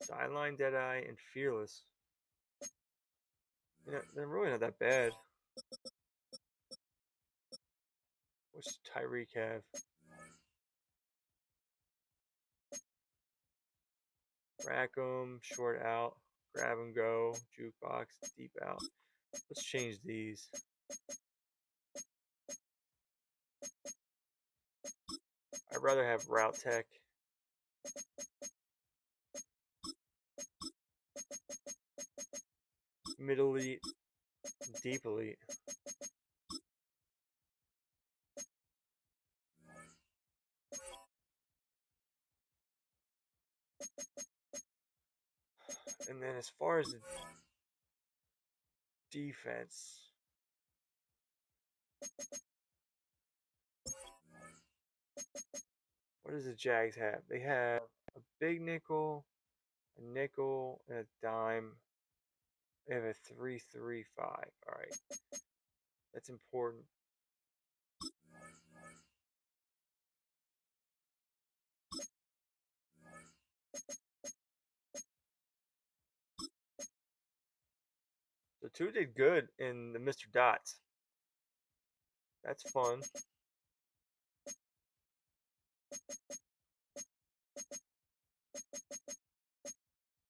Sideline deadeye and fearless. Yeah, they're really not that bad. What's Tyreek have? Rack 'em, short out, grab and go, jukebox, deep out. Let's change these. I'd rather have route tech. Mid elite, deep elite. And then as far as the defense, what does the Jags have? They have a big nickel, a nickel, and a dime. They have a 3-3-5. All right, that's important. So two did good in the Mr. Dots. That's fun.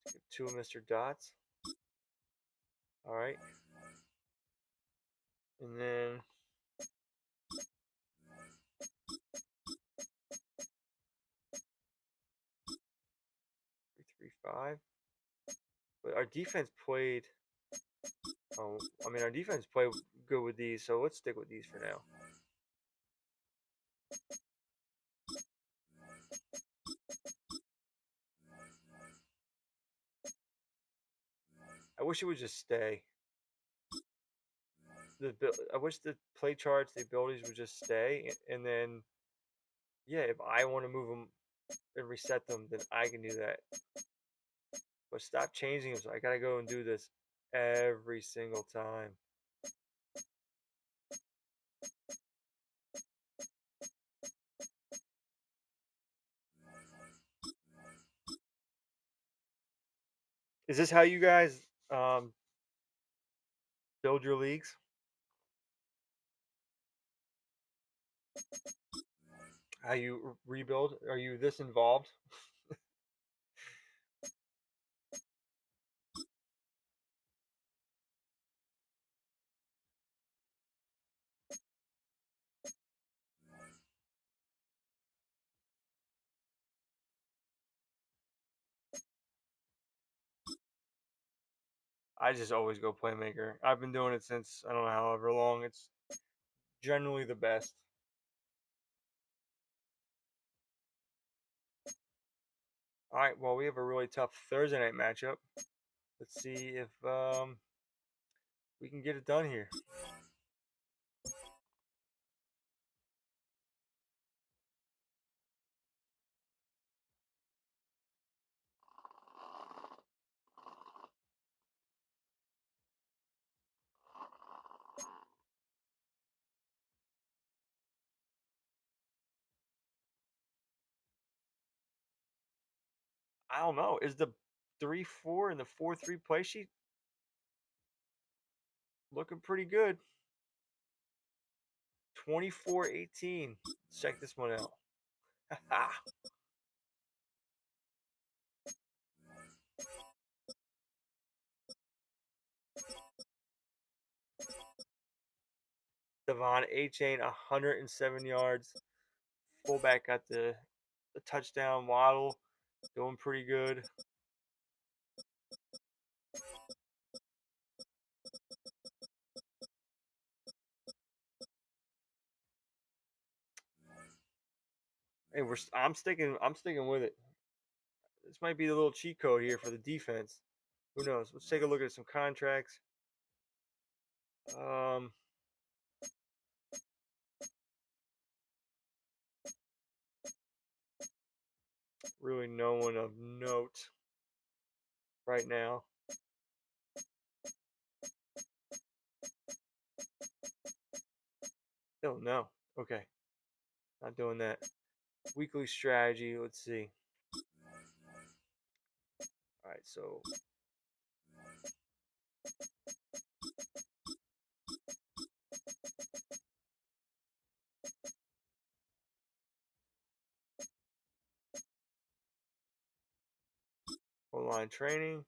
Let's get two Mr. Dots. All right, and then 3-3-5. But our defense played. I mean, our defense played good with these, so let's stick with these for now. I wish it would just stay. I wish the play charts, the abilities would just stay, and then yeah, if I want to move them and reset them, then I can do that. But stop changing them. So I gotta go and do this every single time. Is this how you guys build your leagues? How you rebuild? Are you this involved? I just always go playmaker. I've been doing it since I don't know however long. It's generally the best. All right. Well, we have a really tough Thursday night matchup. Let's see if we can get it done here. I don't know. Is the 3-4 and the 4-3 play sheet looking pretty good? 24-18. Check this one out. Devon Achane, 107 yards. Fullback got the touchdown. Waddle doing pretty good. Hey, I'm sticking with it. This might be the little cheat code here for the defense. Who knows? Let's take a look at some contracts. Really no one of note right now. Oh, no. Okay. Not doing that. Weekly strategy. Let's see. All right, so online training.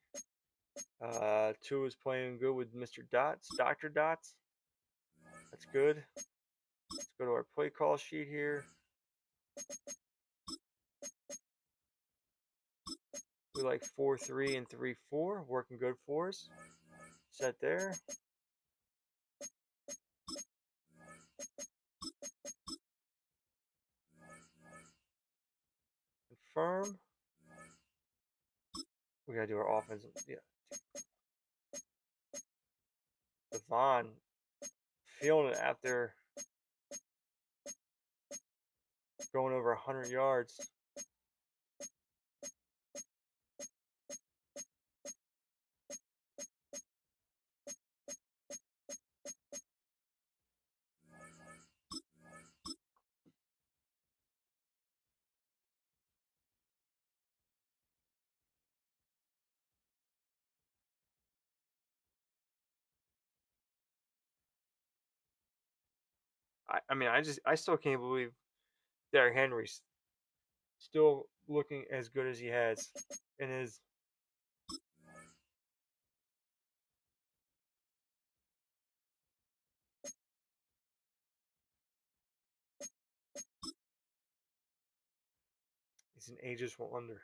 Two is playing good with Mr. Dots, Dr. Dots. That's good. Let's go to our play call sheet here. We like 4-3 and 3-4, working good for us. Set there. Confirm. We gotta do our offensive. Yeah. Devon feeling it after going over 100 yards. I still can't believe Derrick Henry's still looking as good as he has in his. He's an ageless wonder.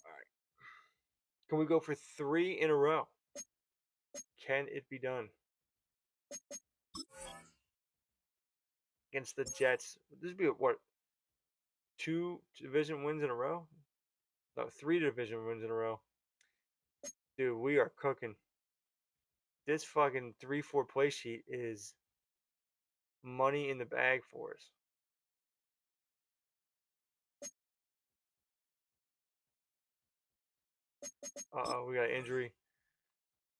All right. Can we go for 3 in a row? Can it be done? Against the Jets. This would be what? 2 division wins in a row? No, 3 division wins in a row. Dude, we are cooking. This fucking 3-4 play sheet is money in the bag for us. Uh-oh, we got an injury.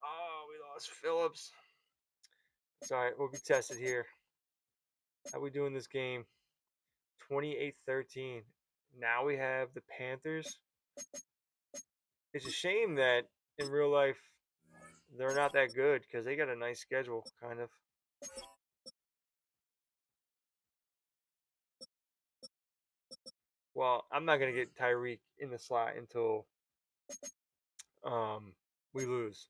Oh, we lost Phillips. It's all right. We'll be tested here. How we doing this game? 28-13. Now we have the Panthers. It's a shame that in real life they're not that good because they got a nice schedule, kind of. Well, I'm not gonna get Tyreek in the slot until we lose.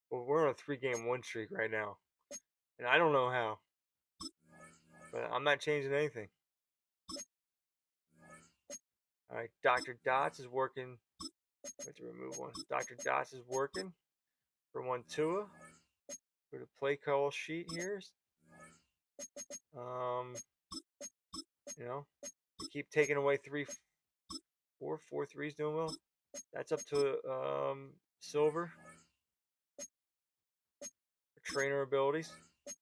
Well, we're on a 3-game win streak right now, and I don't know how, but I'm not changing anything. All right, Dr. Dots is working. I have to remove one. Dr. Dots is working for one Tua. Go to play call sheet here. Um, you know, we keep taking away 4 threes doing well. That's up to Silver. Trainer abilities.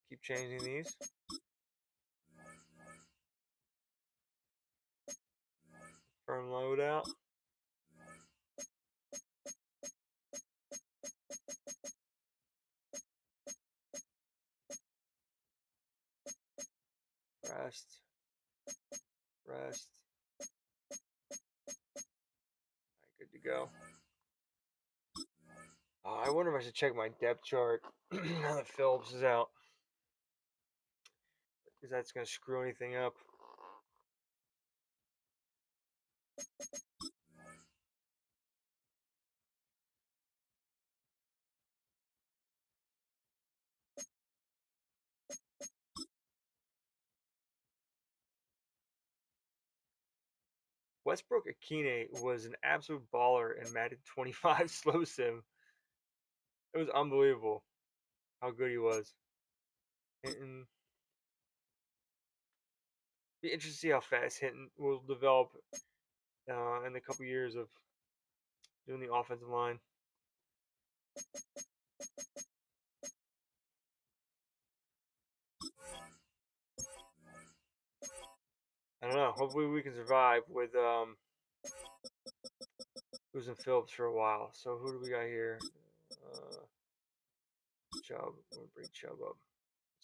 Keep changing these. Firm loadout. Rest. Rest. Right, good to go. I wonder if I should check my depth chart now that Phillips is out. Because that's going to screw anything up. Westbrook Akine was an absolute baller in Madden 25 Slow Sim. It was unbelievable how good he was. Hinton. Be interested to see how fast Hinton will develop in a couple years of doing the offensive line. I don't know. Hopefully we can survive with losing Phillips for a while. So who do we got here? Chubb. We'll bring Chubb up.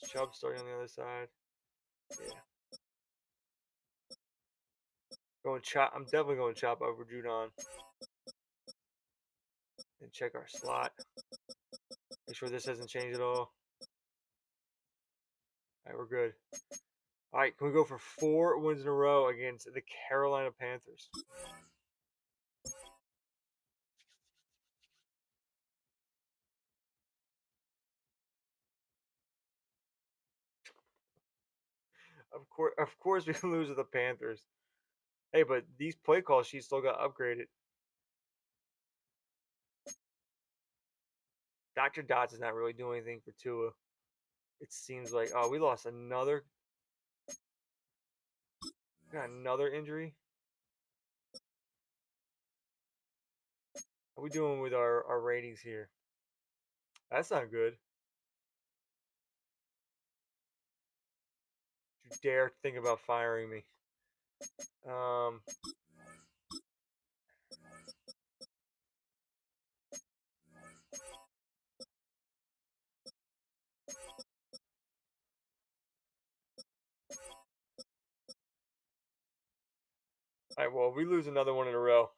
Is Chubb starting on the other side? Yeah. Going chop. I'm definitely going chop over Judon. And check our slot. Make sure this hasn't changed at all. Alright, we're good. Alright, can we go for 4 wins in a row against the Carolina Panthers? Of course we can lose to the Panthers. Hey, but these play call sheets still got upgraded. Dr. Dots is not really doing anything for Tua. It seems like, oh, we lost another. Got another injury. How are we doing with our ratings here? That's not good. Don't you dare think about firing me. All right, well, we lose another one in a row.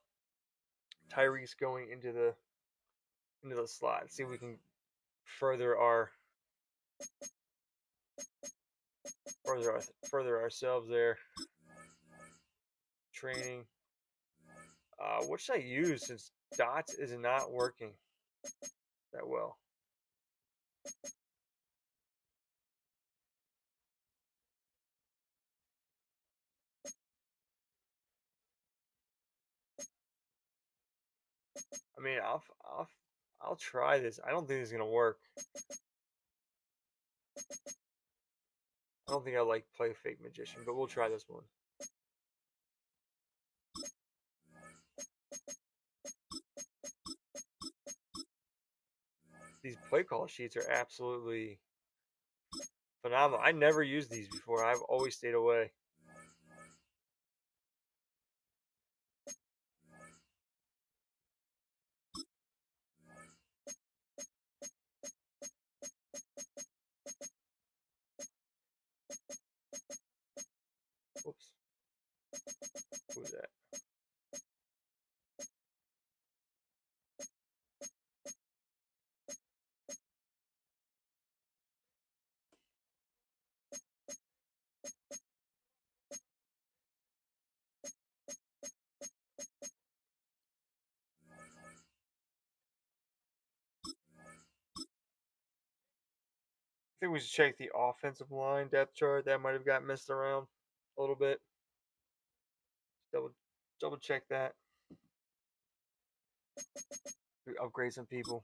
Tyreek's going into the slot. Let's see if we can further ourselves there. Training. What should I use since Dots is not working that well? I mean, I'll try this. I don't think this is gonna work. I don't think I like play fake magician, but we'll try this one. These play call sheets are absolutely phenomenal. I never used these before. I've always stayed away. Whoops. Who was that? I think we should check the offensive line depth chart. That might have got messed around a little bit. Double double check that. Upgrade some people.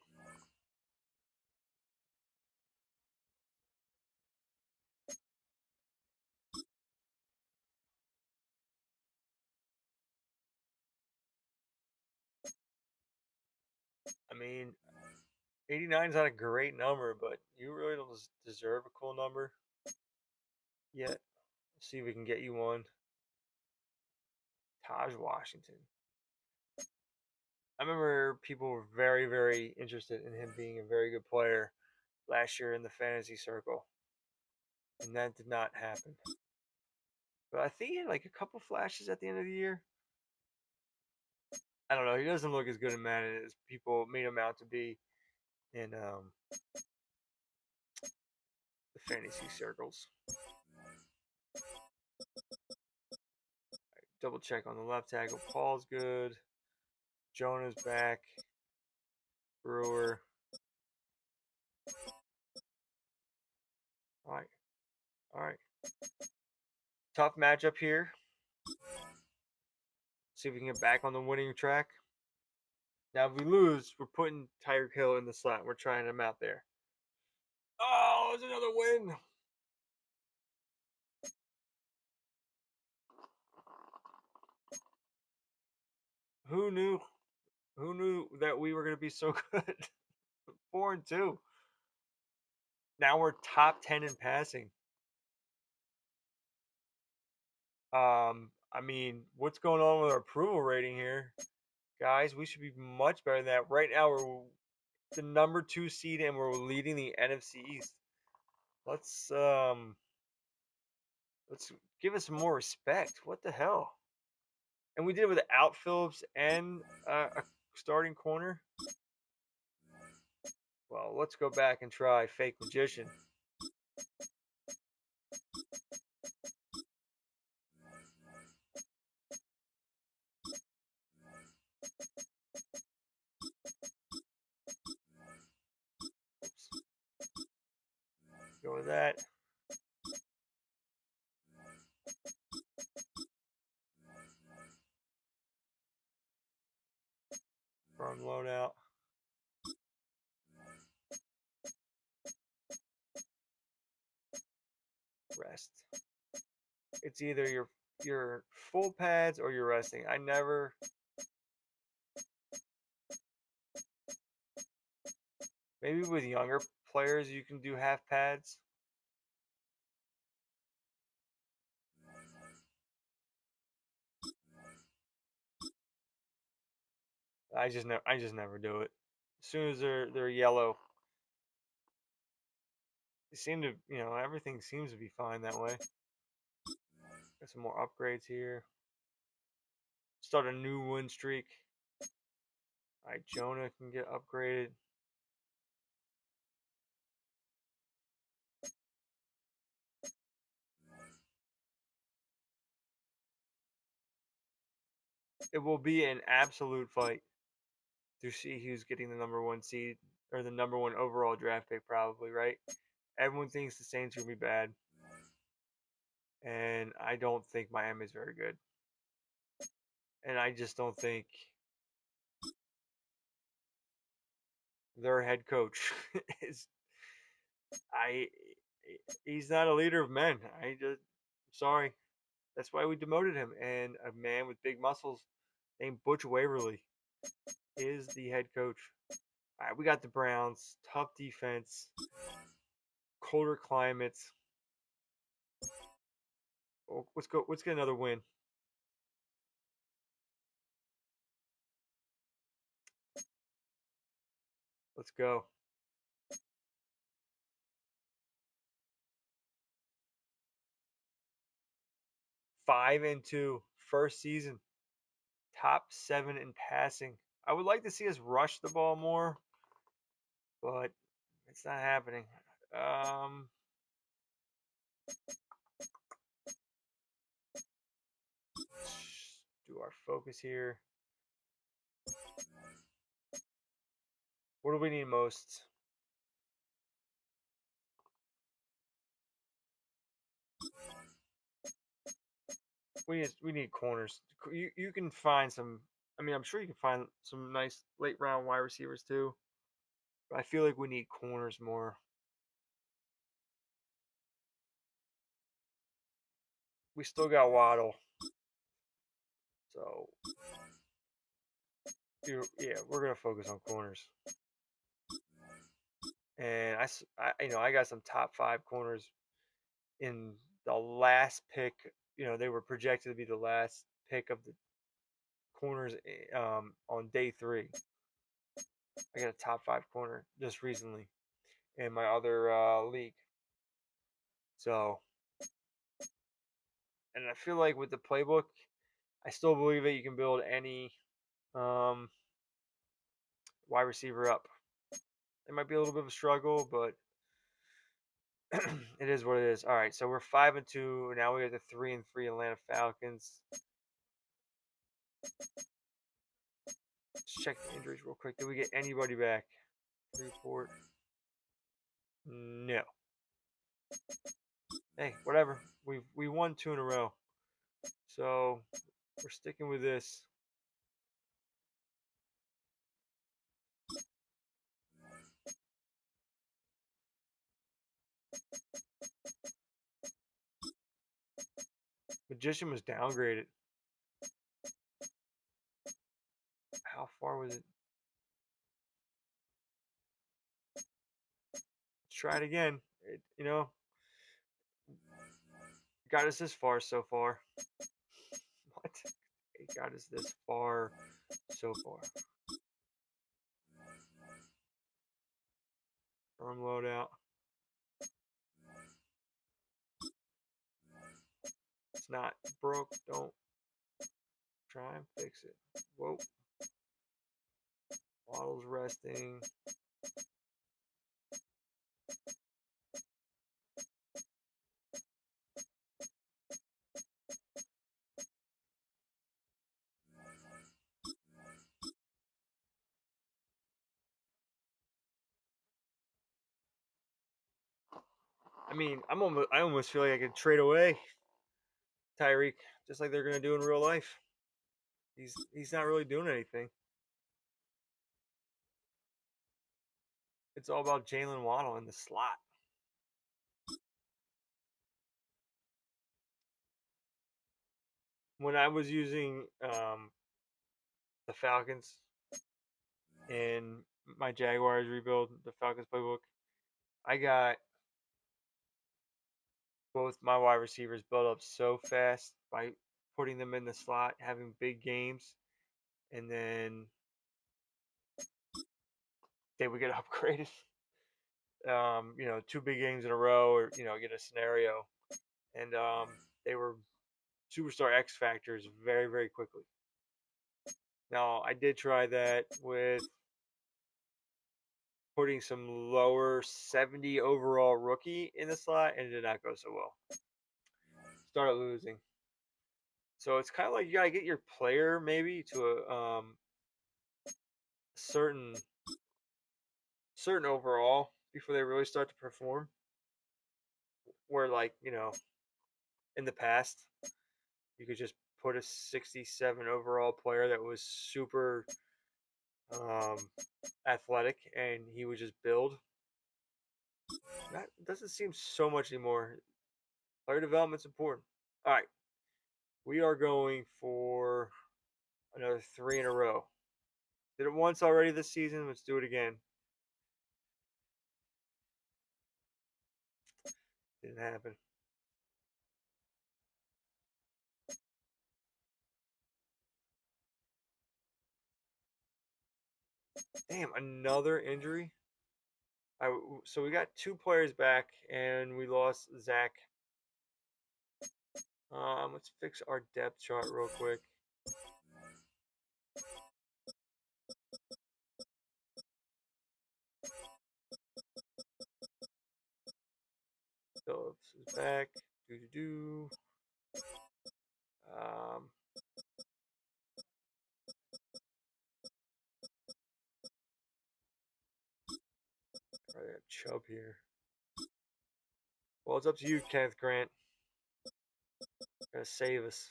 I mean, 89 is not a great number, but you really don't deserve a cool number yet. See if we can get you one. Taj Washington. I remember people were very, very interested in him being a very good player last year in the fantasy circle, and that did not happen. But I think he had like a couple flashes at the end of the year. I don't know. He doesn't look as good in Madden as people made him out to be in the fantasy circles. Double check on the left tackle. Paul's good. Jonah's back. Brewer. All right. All right. Tough matchup here. See if we can get back on the winning track. Now, if we lose, we're putting Tyreek Hill in the slot. We're trying him out there. Oh, there's another win. Who knew? Who knew that we were going to be so good? 4-2. Now we're top 10 in passing. I mean, what's going on with our approval rating here? Guys, we should be much better than that. Right now, we're the number 2 seed and we're leading the NFC East. Let's give us some more respect. What the hell? And we did it without Phillips and a starting corner. Well, let's go back and try fake magician. Oops. Go with that. Firm loadout. Rest. It's either your full pads or you're resting. I never. Maybe with younger players you can do half pads. I just never do it. As soon as they're yellow, they seem to, everything seems to be fine that way. Got some more upgrades here. Start a new win streak. All right, Jonah can get upgraded. It will be an absolute fight to see who's getting the number 1 seed or the number 1 overall draft pick, probably, right? Everyone thinks the Saints are going to be bad. And I don't think Miami's very good. And I just don't think their head coach is he's not a leader of men. Sorry. That's why we demoted him. And a man with big muscles named Butch Waverly is the head coach. All right, we got the Browns. Tough defense. Colder climates. Oh, let's go. Let's get another win. Let's go. 5-2. First season. Top 7 in passing. I would like to see us rush the ball more, but it's not happening. Do our focus here. What do we need most? we need corners. You can find some. I mean, I'm sure you can find some nice late round wide receivers too. But I feel like we need corners more. We still got Waddle, so yeah, we're gonna focus on corners. And I got some top 5 corners in the last pick. They were projected to be the last pick of the corners on day 3. I got a top 5 corner just recently in my other league. So, and I feel like with the playbook, I still believe that you can build any um, wide receiver up. It might be a little bit of a struggle, but it is what it is. All right, so we're 5-2. Now we have the 3-3 Atlanta Falcons. Let's check the injuries real quick. Did we get anybody back? Report. No. Hey, whatever. We won 2 in a row, so we're sticking with this. Magician was downgraded. How far was it? Let's try it again. Got us this far so far. What? It got us this far so far. Firm loadout. It's not broke. Don't try and fix it. Whoa. Waddle's resting. I mean, I almost feel like I could trade away Tyreek, just like they're gonna do in real life. He's not really doing anything. It's all about Jalen Waddle in the slot. When I was using the Falcons in my Jaguars rebuild, the Falcons playbook, I got both my wide receivers built up so fast by putting them in the slot, having big games, and then they would get upgraded. 2 big games in a row, or get a scenario, and they were superstar X factors very, very quickly. Now I did try that with putting some lower 70 overall rookie in the slot, and it did not go so well. Started losing. So it's kind of like you gotta get your player maybe to a certain overall before they really start to perform. Where in the past you could just put a 67 overall player that was super um, athletic and he would just build. That doesn't seem so much anymore. Player development's important. All right, we are going for another 3 in a row. Did it once already this season. Let's do it again. Didn't happen. Damn, another injury. So we got 2 players back, and we lost Zach. Let's fix our depth chart real quick. Phillips is back. Do. Um, I have Chubb here. Well, it's up to you, Kenneth Grant. Gotta save us.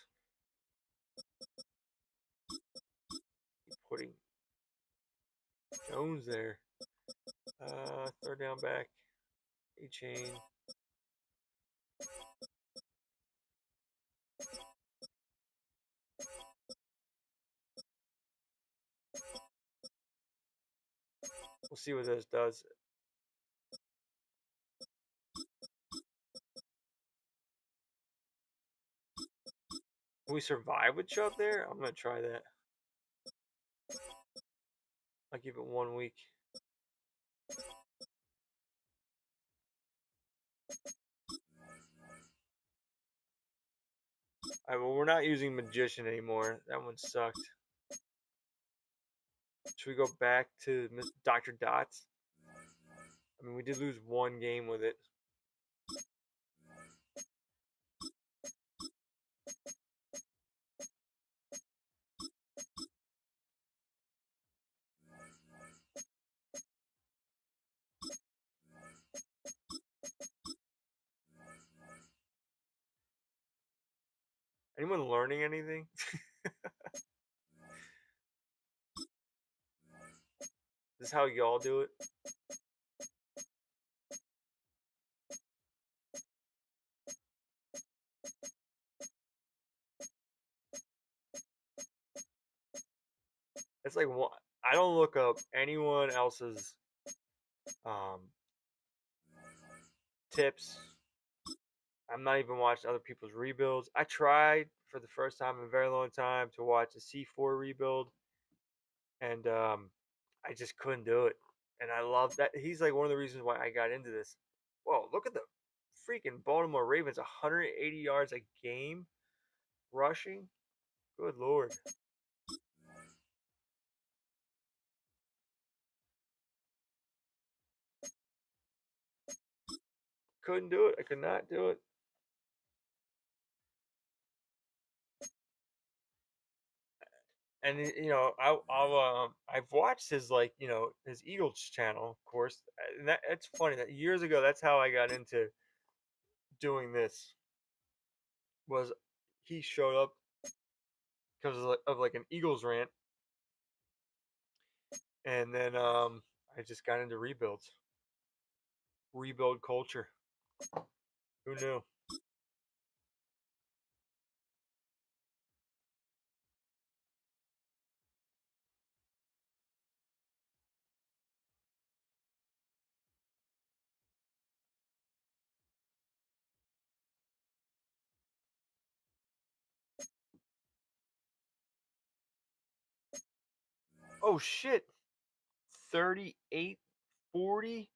putting Jones there. Third down back. A-Chain. We'll see what this does. Can we survive with Chubb there? I'm going to try that. I'll give it 1 week. Alright, well, we're not using Magician anymore. That one sucked. Should we go back to Dr. Dots? I mean, we did lose 1 game with it. Anyone learning anything? This is how y'all do it? It's like, I don't look up anyone else's tips. I'm not even watching other people's rebuilds. I tried for the first time in a very long time to watch a C4 rebuild, and I just couldn't do it. And I love that. He's like one of the reasons why I got into this. Whoa, look at the freaking Baltimore Ravens, 180 yards a game rushing. Good Lord. Couldn't do it. I could not do it. And you know, I've watched his his Eagles channel, of course. And it's funny that years ago, that's how I got into doing this. Was he showed up because of like an Eagles rant, and then I just got into rebuilds, rebuild culture. Who knew? Oh shit! 38-40.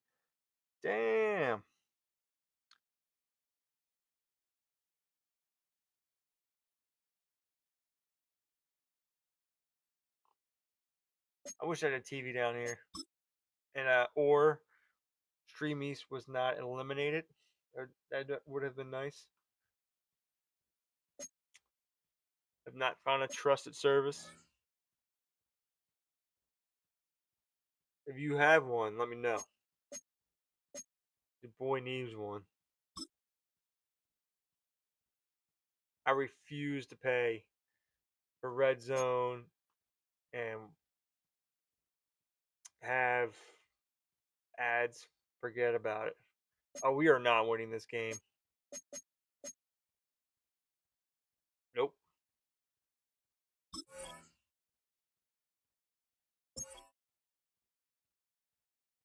Damn. I wish I had a TV down here, and or Stream East was not eliminated. That would have been nice. Have not found a trusted service. If you have one, let me know. Your boy needs one. I refuse to pay for Red Zone and have ads. Forget about it. Oh, we are not winning this game. Nope.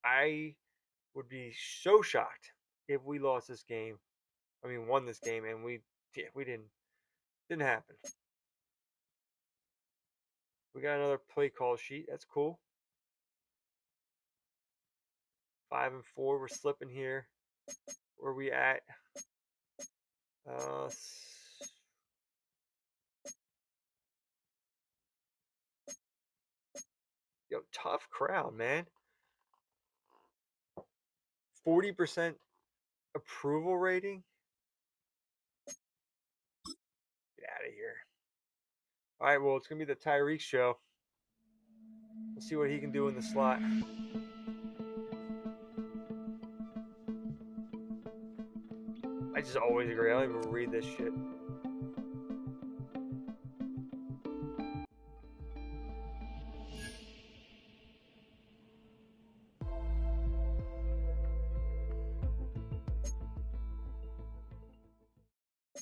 I would be so shocked if we lost this game. I mean, won this game, and we didn't happen. We got another play call sheet. That's cool. 5-4. We're slipping here. Where we at? Yo, tough crowd, man. 40% approval rating. Get out of here. All right, well, it's gonna be the Tyreek show. We'll see what he can do in the slot. I just always agree. I don't even read this shit.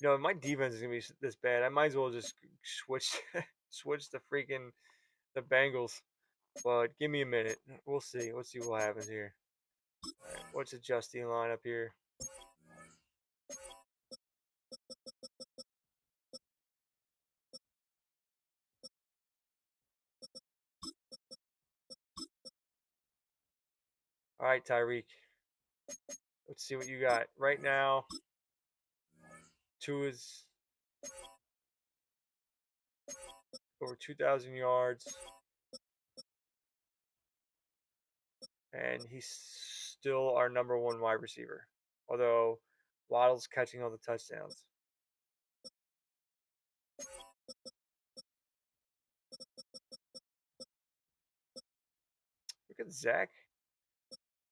You know, my defense is gonna be this bad. I might as well just switch switch the Bengals. But give me a minute. We'll see. Let's see what happens here. All right, let's adjust the lineup here. All right, Tyreek. Let's see what you got right now. Two is over 2,000 yards, and he's still our number one wide receiver. Although Waddle's catching all the touchdowns. Look at Zach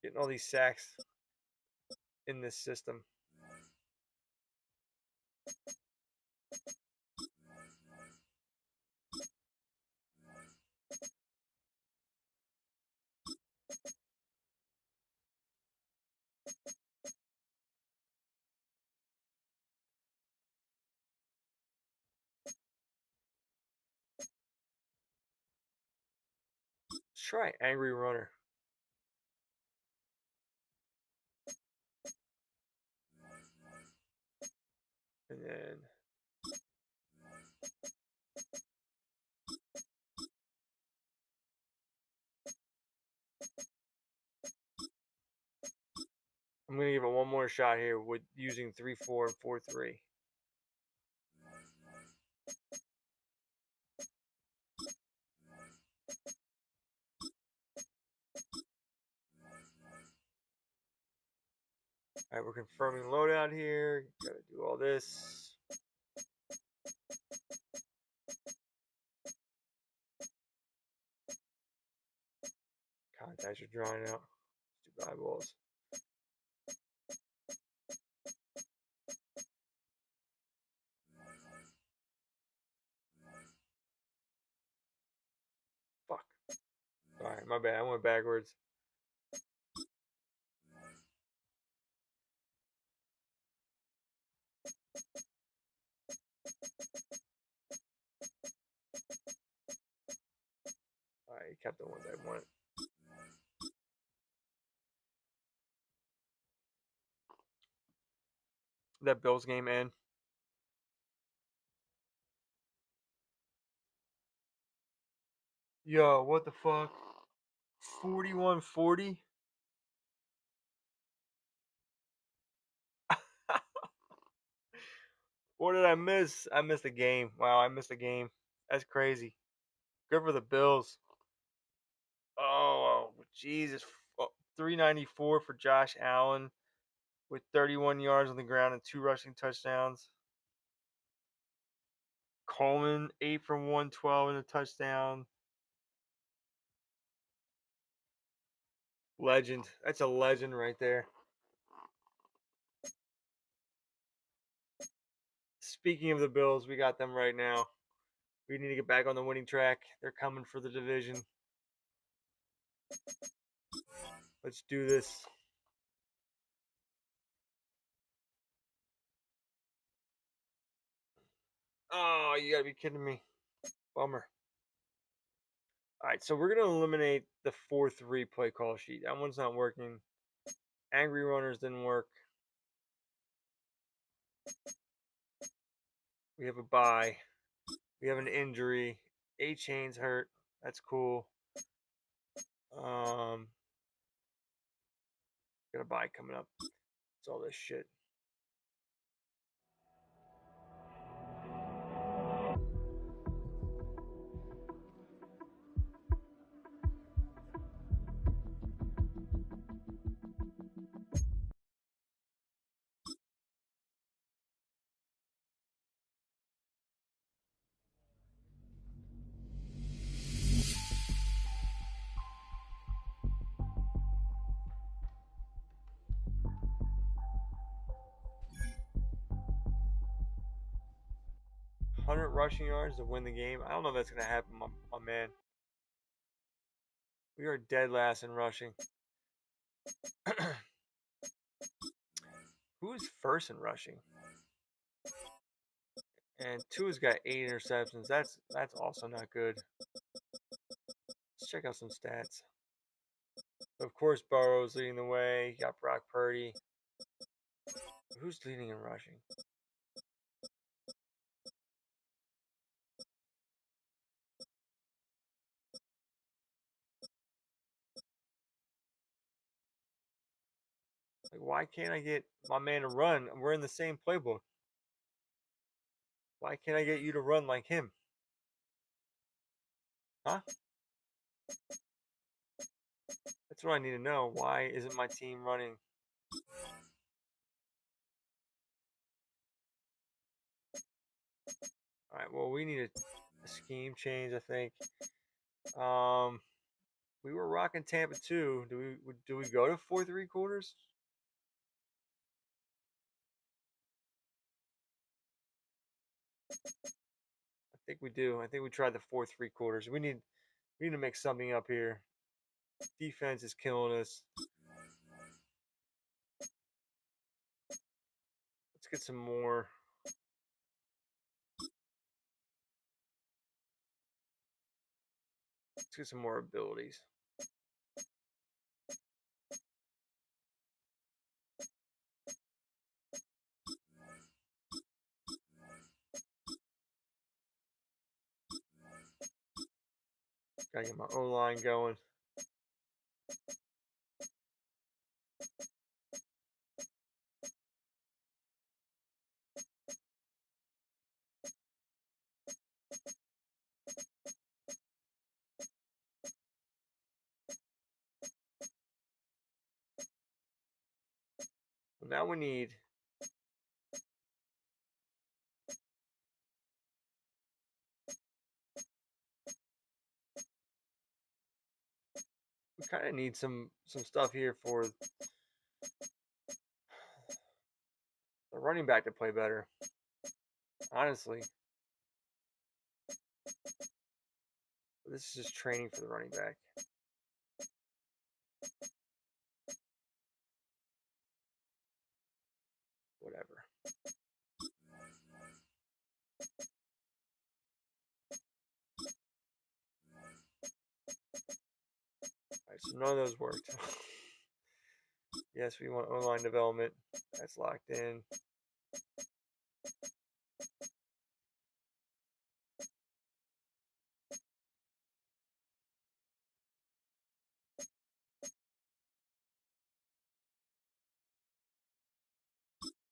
getting all these sacks in this system. Let's try Angry Runner. And then I'm going to give it one more shot here with using 3-4 and 4-3. All right, we're confirming loadout here. Got to do all this. Contacts are drying out. Stupid eyeballs. Fuck. All right, my bad. I went backwards. All right, kept the ones I wanted. That Bills game end. Yo, what the fuck? 41-40? What did I miss? I missed a game. Wow, I missed a game. That's crazy. Good for the Bills. Oh, Jesus. 394 for Josh Allen with 31 yards on the ground and 2 rushing touchdowns. Coleman, 8 from 112 and a touchdown. Legend. That's a legend right there. Speaking of the Bills, we got them right now. We need to get back on the winning track. They're coming for the division. Let's do this. Oh, you gotta be kidding me. Bummer. All right, so we're going to eliminate the 4-3 play call sheet. That one's not working. Angry Runners didn't work. We have a bye. We have an injury. A-Chain's hurt. That's cool. Got a bye coming up. It's all this shit. $100 rushing yards to win the game. I don't know if that's going to happen, my man. We are dead last in rushing. Who's first in rushing? And Tua's got 8 interceptions. That's also not good. Let's check out some stats. Of course, Burrow's leading the way. You got Brock Purdy. Who's leading in rushing? Like, why can't I get my man to run? We're in the same playbook. Why can't I get you to run like him? Huh? That's what I need to know. Why isn't my team running? All right. Well, we need a scheme change, I think. We were rocking Tampa 2. Do we go to 4 3/4? I think we do. I think we tried the 4 3/4. We need to make something up here. Defense is killing us. Let's get some more. Let's get some more abilities. Gotta get my O line going. Well, now we need. We kind of need some stuff here for the running back to play better. Honestly, this is just training for the running back. Whatever. Alright, so none of those worked. Yes, we want O-line development. That's locked in.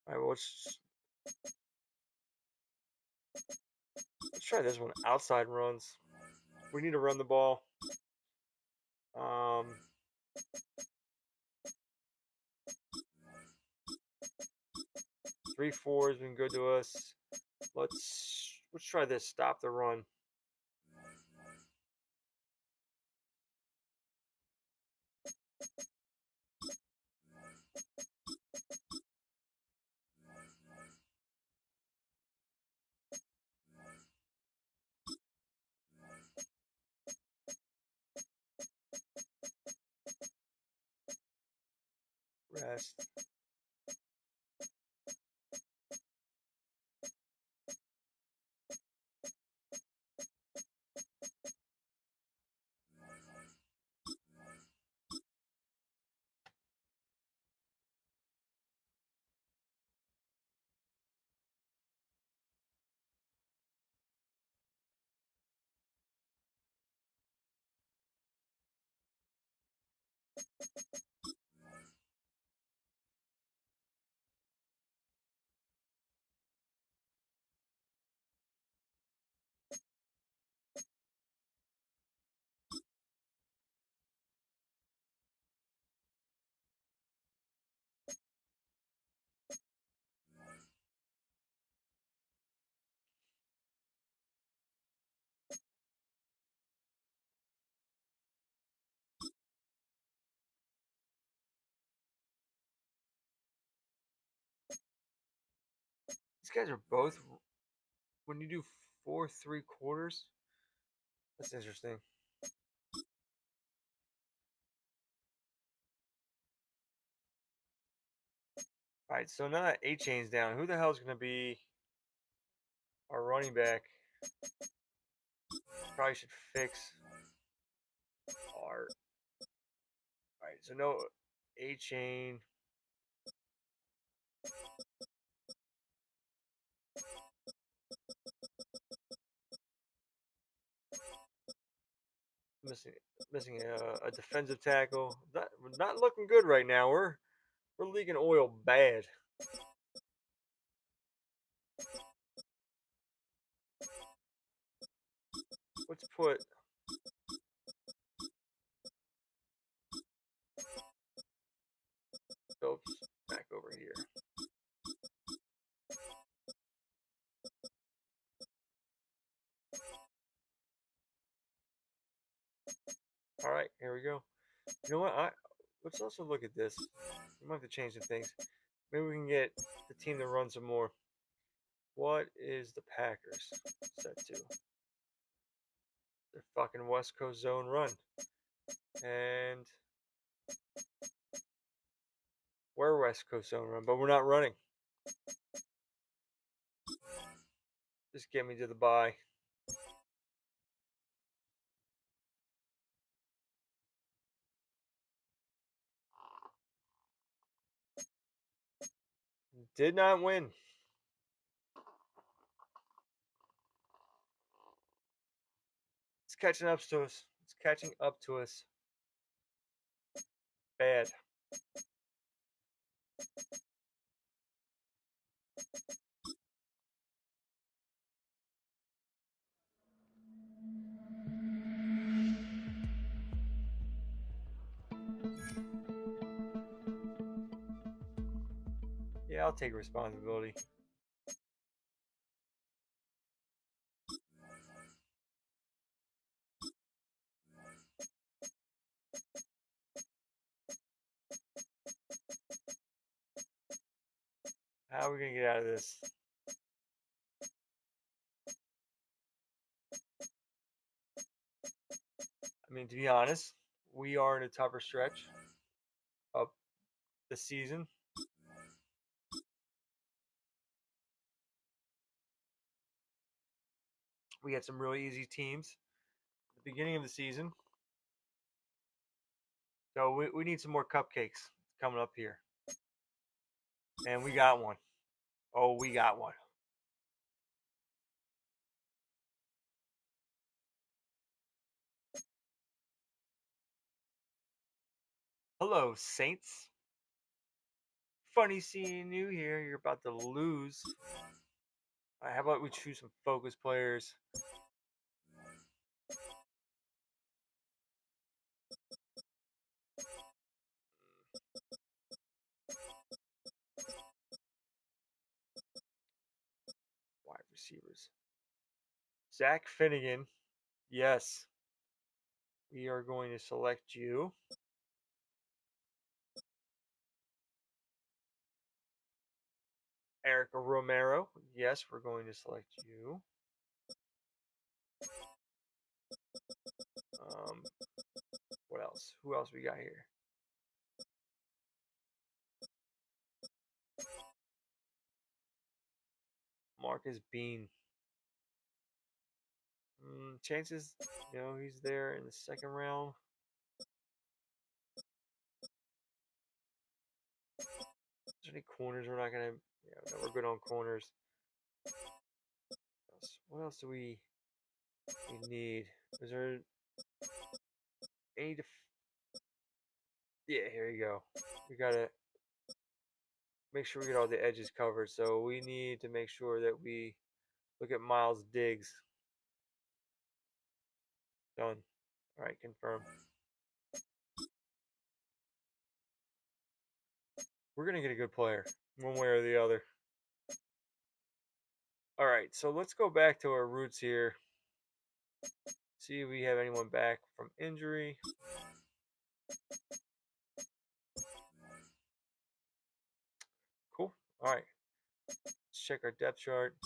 Alright, well, let's try this one. Outside runs. We need to run the ball. 3-4 has been good to us. Let's try this. Stop the run. Rest. These guys are both. When you do 4 3/4, that's interesting. All right, so now that Achane's down, who the hell is going to be our running back. Probably should fix our. Alright, so no A-Chain. Missing a defensive tackle. Not looking good right now. We're leaking oil bad. Let's put Phillips back over here. All right, here we go. You know what? Let's also look at this. We might have to change some things. Maybe we can get the team to run some more. What is the Packers set to? Their fucking West Coast zone run. And we're West Coast zone run, but we're not running. Just get me to the bye. Did not win. It's catching up to us. It's catching up to us. Bad. Yeah, I'll take responsibility. How are we going to get out of this? I mean, to be honest, we are in a tougher stretch of the season. We had some really easy teams at the beginning of the season. So we need some more cupcakes coming up here. And we got one. Oh, we got one. Hello, Saints. Funny seeing you here. You're about to lose. How about we choose some focus players? Wide receivers. Zach Finnegan. Yes. We are going to select you. Erica Romero. Yes, we're going to select you. What else? Who else we got here? Marcus Bean. Chances, he's there in the second round. Is there any corners we're not gonna? Yeah, no, we're good on corners. What else do we need? Is there any? Yeah, here you go. We gotta make sure we get all the edges covered. So we need to make sure that we look at Miles Diggs. Done. All right, confirm. We're gonna get a good player, one way or the other. All right, so let's go back to our roots here. See if we have anyone back from injury. Cool. All right. Let's check our depth chart.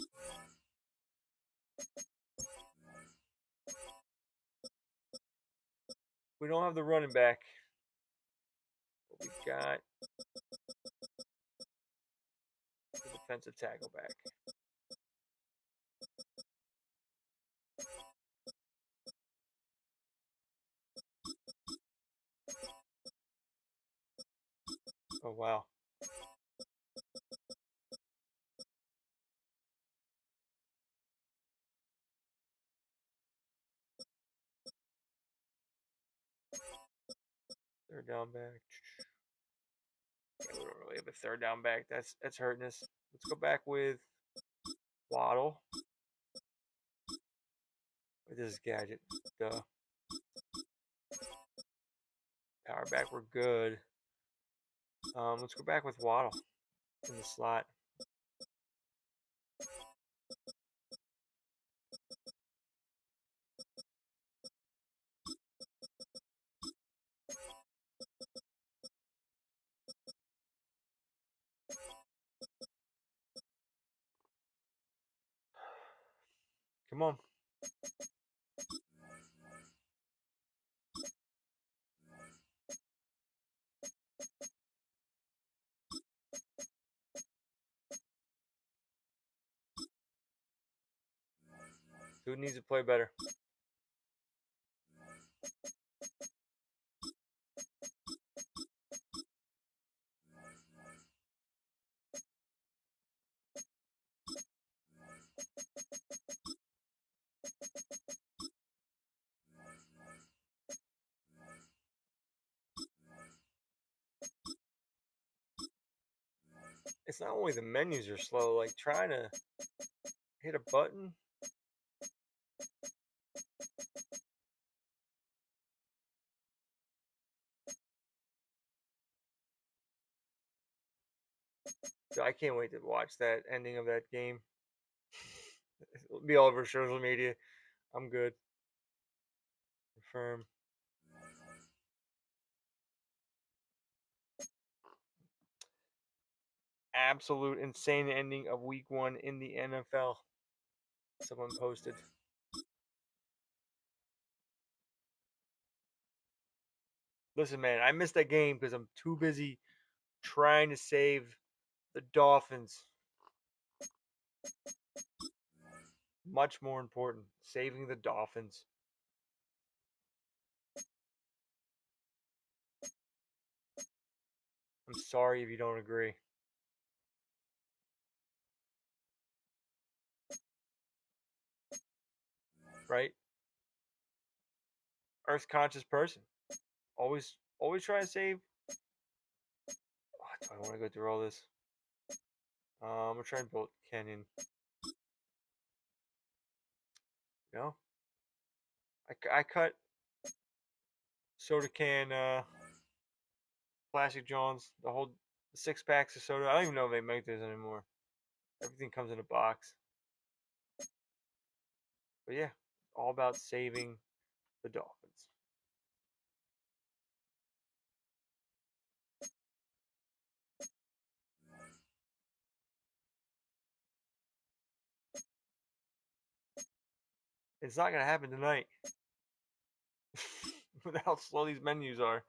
We don't have the running back. But we got the defensive tackle back. Oh, wow. Third down back. Yeah, we don't really have a third down back. That's hurting us. Let's go back with Waddle. This is Gadget. Duh. Power back, we're good. Let's go back with Waddle in the slot. Come on. Who needs to play better? It's not only the menus are slow, like trying to hit a button. I can't wait to watch that ending of that game. It'll be all over social media. I'm good. Confirm. Absolute insane ending of week 1 in the NFL. Someone posted. Listen, man, I missed that game because I'm too busy trying to save the Dolphins. Much more important, saving the Dolphins. I'm sorry if you don't agree. Right? Earth conscious person. Always try to save. Oh, do I want to go through all this? We're trying to build Canyon. No? I cut soda can, Plastic John's, the whole 6 packs of soda. I don't even know if they make those anymore. Everything comes in a box. But yeah, all about saving the Dolphins. It's not going to happen tonight. With how slow these menus are.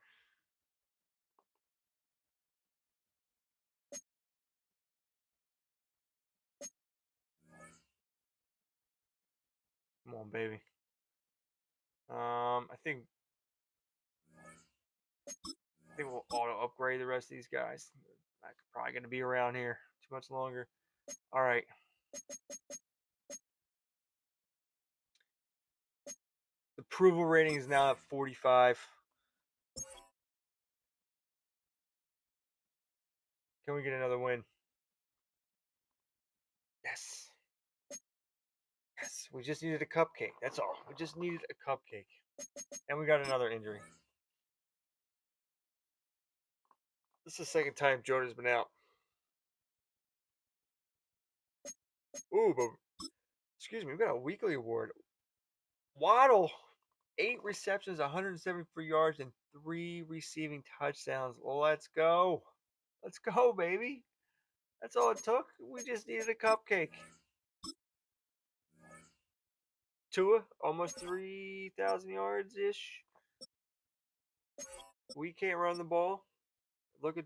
Come on, baby. I think we'll auto upgrade the rest of these guys. I'm probably going to be around here too much longer. All right. The approval rating is now at 45. Can we get another win? Yes. Yes. We just needed a cupcake. That's all. We just needed a cupcake. And we got another injury. This is the second time Jordan's been out. Ooh, but excuse me, we got a weekly award. Waddle, 8 receptions, 174 yards, and 3 receiving touchdowns. Let's go. Let's go, baby. That's all it took. We just needed a cupcake. Tua, almost 3,000 yards ish. We can't run the ball. Look at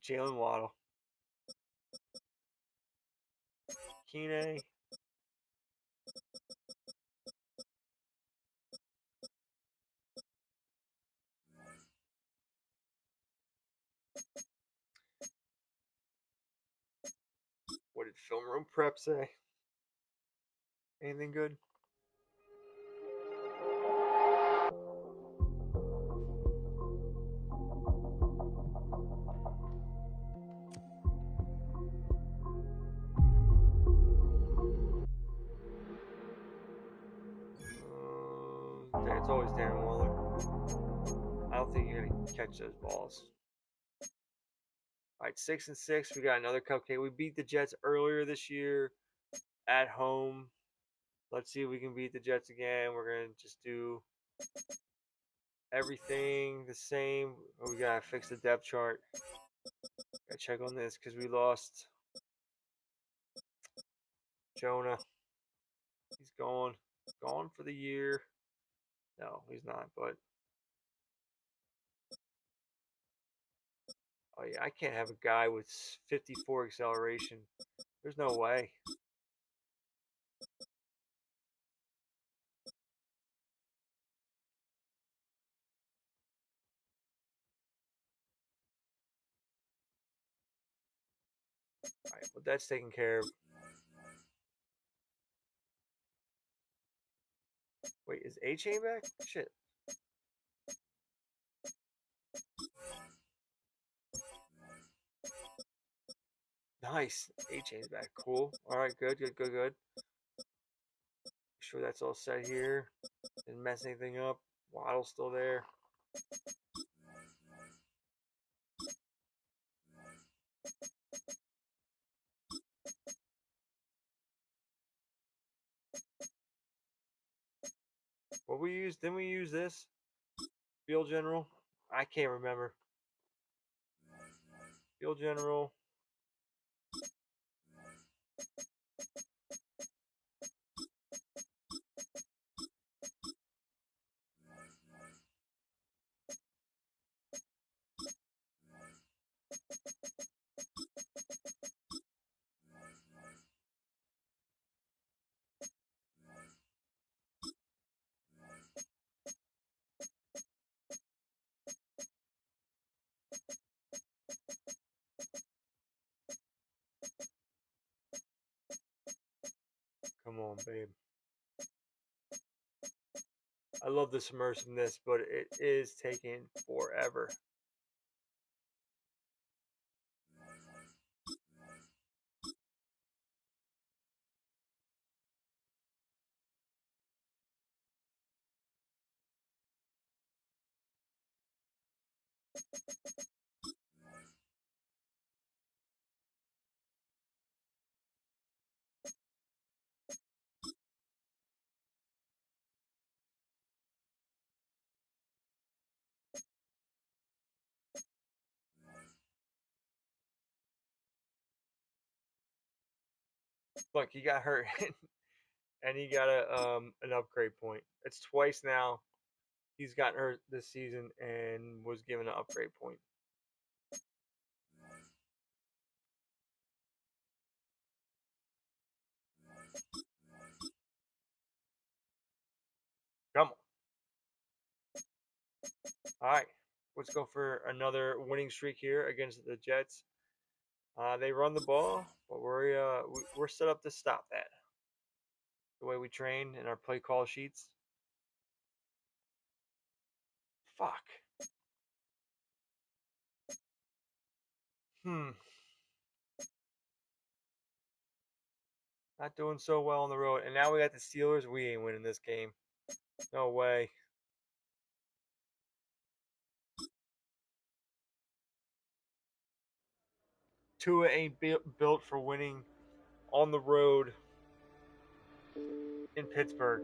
Jalen Waddle. Keeney. Film room prep say? Anything good? It's always Darren Waller. I don't think you're gonna catch those balls. All right, 6-6. We got another cupcake. We beat the Jets earlier this year at home. Let's see if we can beat the Jets again. We're gonna just do everything the same. We gotta fix the depth chart. Gotta check on this because we lost Jonah. He's gone for the year. No, he's not. But oh yeah, I can't have a guy with 54 acceleration. There's no way. All right, well that's taken care of. Wait, is A-Chain back? Shit. Nice. A-Chain's back. Cool. All right, good. Make sure that's all set here. Didn't mess anything up. Waddle's still there. What we used? Didn't we use this? Field General? I can't remember. Field General. Come on, babe. I love the submersiveness, but it is taking forever. Look, he got hurt, and he got an upgrade point. It's twice now he's gotten hurt this season and was given an upgrade point. Come on. All right, let's go for another winning streak here against the Jets. They run the ball, but we're set up to stop that. The way we train in our play call sheets. Fuck. Not doing so well on the road, and now we got the Steelers. We ain't winning this game. No way. Tua ain't built for winning on the road in Pittsburgh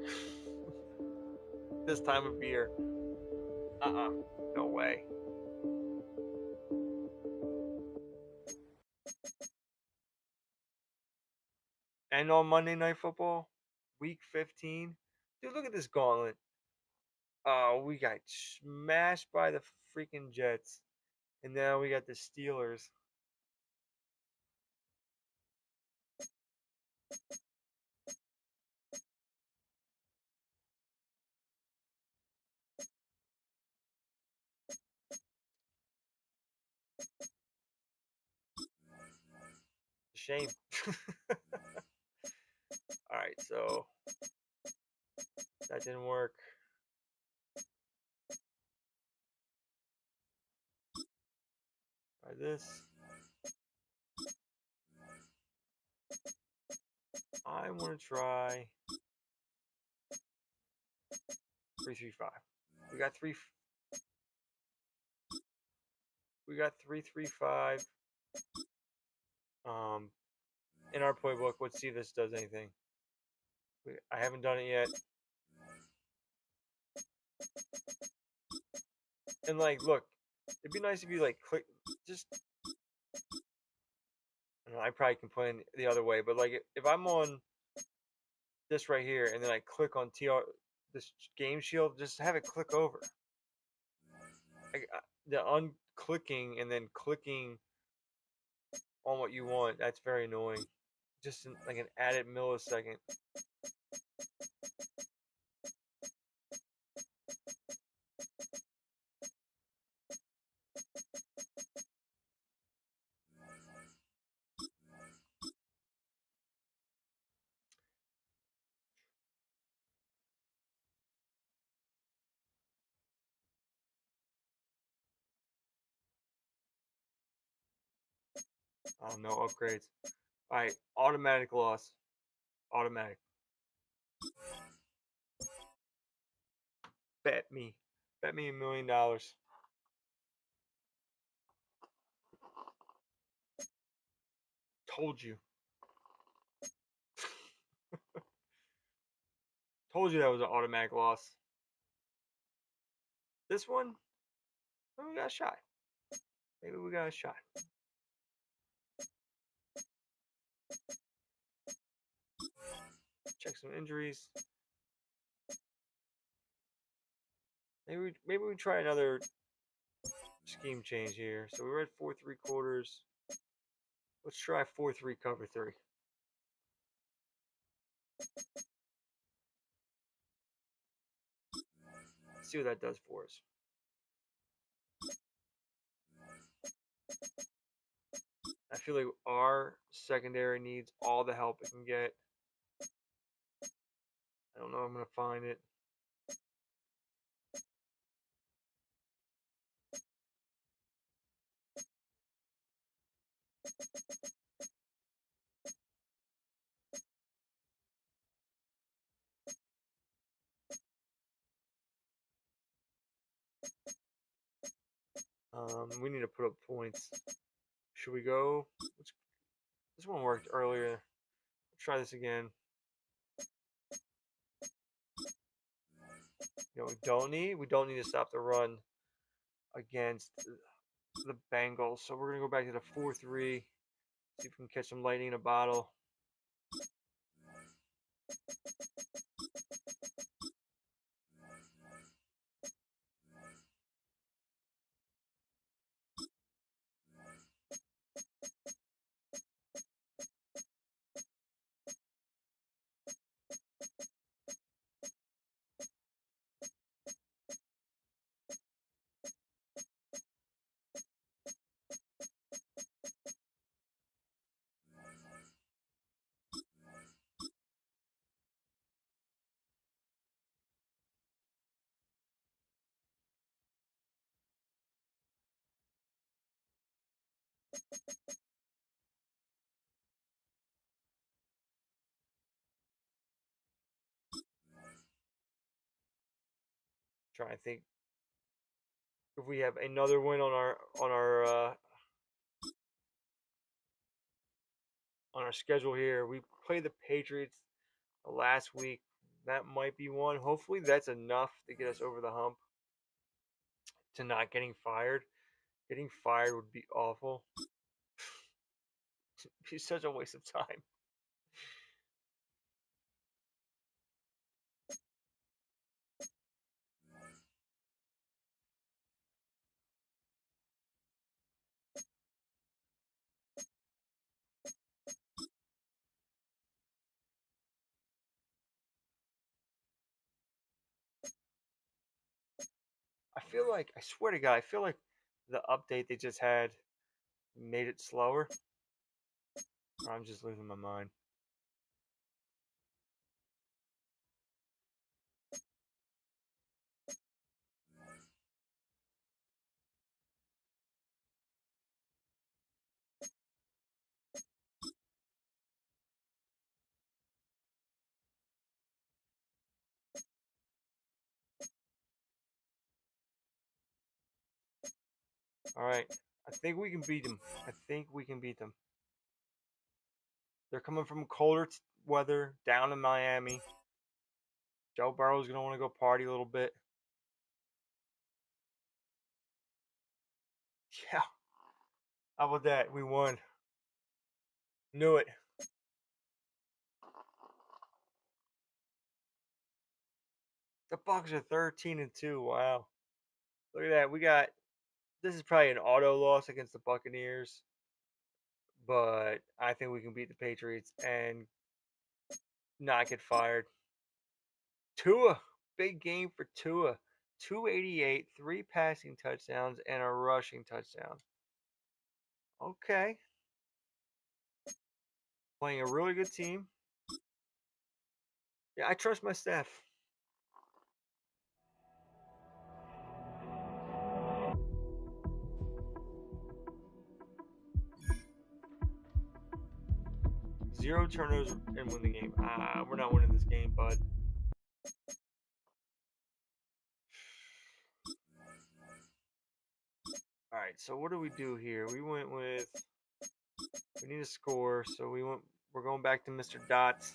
this time of year. No way. And on Monday Night Football, Week 15, dude, look at this gauntlet. We got smashed by the freaking Jets, and now we got the Steelers. shame. Alright, so that didn't work. Try this. I want to try 3-3-5. We got three. We got 3-3-5. In our playbook. Let's see if this does anything. I haven't done it yet. And like, look, it'd be nice if you like click. Just, I probably complain the other way, but like, if I'm on this right here and then I click on this game shield, just have it click over. The unclicking and then clicking on what you want, that's very annoying. Just like an added millisecond. Oh, no upgrades. Alright, automatic loss. Automatic. Bet me. Bet me $1 million. Told you. Told you that was an automatic loss. This one, we got a shot. Maybe we got a shot. Check some injuries. Maybe we try another scheme change here. So we read 4-3/4. Let's try 4-3 cover 3. See what that does for us. I feel like our secondary needs all the help it can get. I don't know if I'm going to find it. We need to put up points. Should we go? This one worked earlier. Let's try this again. We don't need to stop the run against the Bengals. So we're gonna go back to the 4-3. See if we can catch some lightning in a bottle. Trying to think if we have another win on our schedule here. We played the Patriots last week. That might be one. Hopefully that's enough to get us over the hump to not getting fired. Getting fired would be awful. It'd be such a waste of time. I swear to God, I feel like the update they just had made it slower. I'm just losing my mind. All right, I think we can beat them. I think we can beat them. They're coming from colder weather down in Miami. Joe Burrow's gonna want to go party a little bit. Yeah, how about that? We won. Knew it. The Bucks are 13-2. Wow. Look at that. We got this is probably an auto loss against the Buccaneers, but I think we can beat the Patriots and not get fired. Tua, big game for Tua. 288, 3 passing touchdowns, and a rushing touchdown. Okay. Playing a really good team. Yeah, I trust my staff. Zero turnovers and win the game. We're not winning this game, bud. All right, so what do we do here? We went with we need a score, so we're going back to Mr. Dots.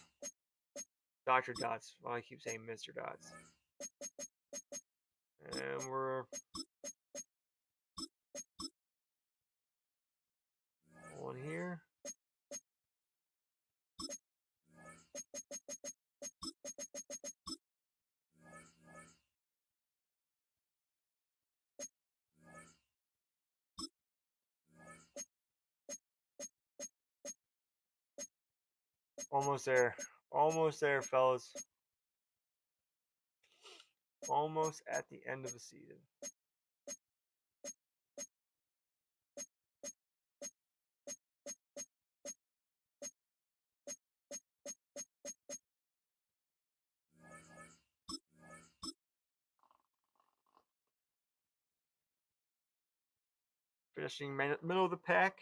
Dr. Dots. Well, I keep saying Mr. Dots. And we're on here. Almost there. Almost there, fellas. Almost at the end of the season. Finishing middle of the pack.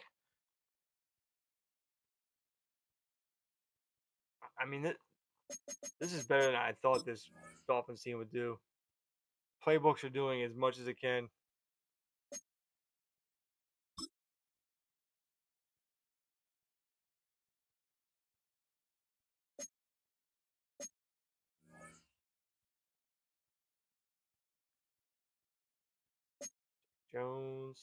I mean, this is better than I thought this Dolphins team would do. Playbooks are doing as much as it can. Jones.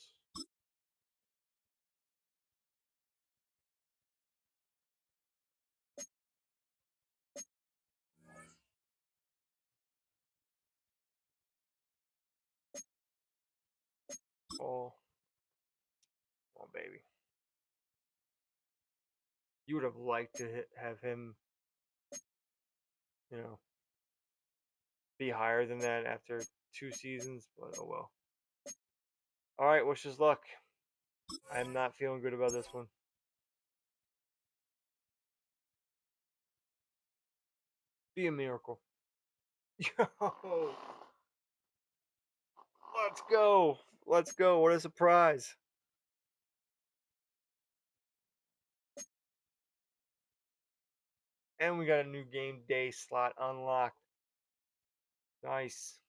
Oh, come on, baby. You would have liked to have him, be higher than that after 2 seasons, but oh well. All right, wish us luck. I'm not feeling good about this one. Be a miracle. Yo, let's go. Let's go. What a surprise. And we got a new game day slot unlocked. Nice.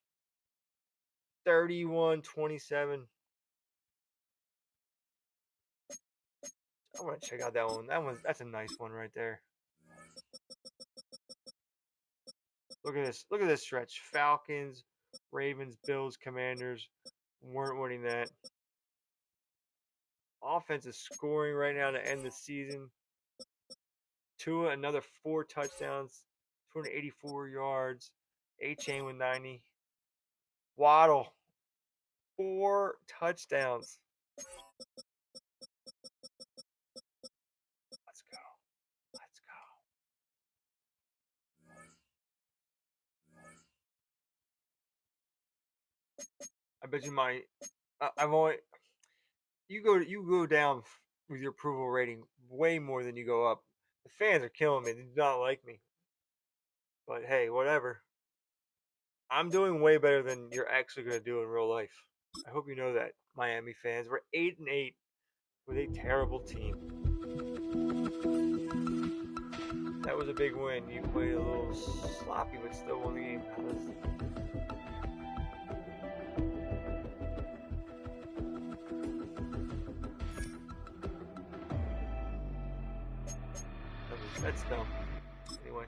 31-27. I want to check out that one. That's a nice one right there. Look at this. Look at this stretch. Falcons, Ravens, Bills, Commanders weren't winning that. Offense is scoring right now to end the season. Tua, another 4 touchdowns, 284 yards. A-Chain with 90. Waddle, 4 touchdowns. Let's go. Let's go. I bet you my I've only you go down with your approval rating way more than you go up. The fans are killing me. They do not like me. But hey, whatever. I'm doing way better than you're actually going to do in real life. I hope you know that, Miami fans. We're 8-8 with a terrible team. That was a big win. You played a little sloppy, but still won the game. That's dumb. Anyway.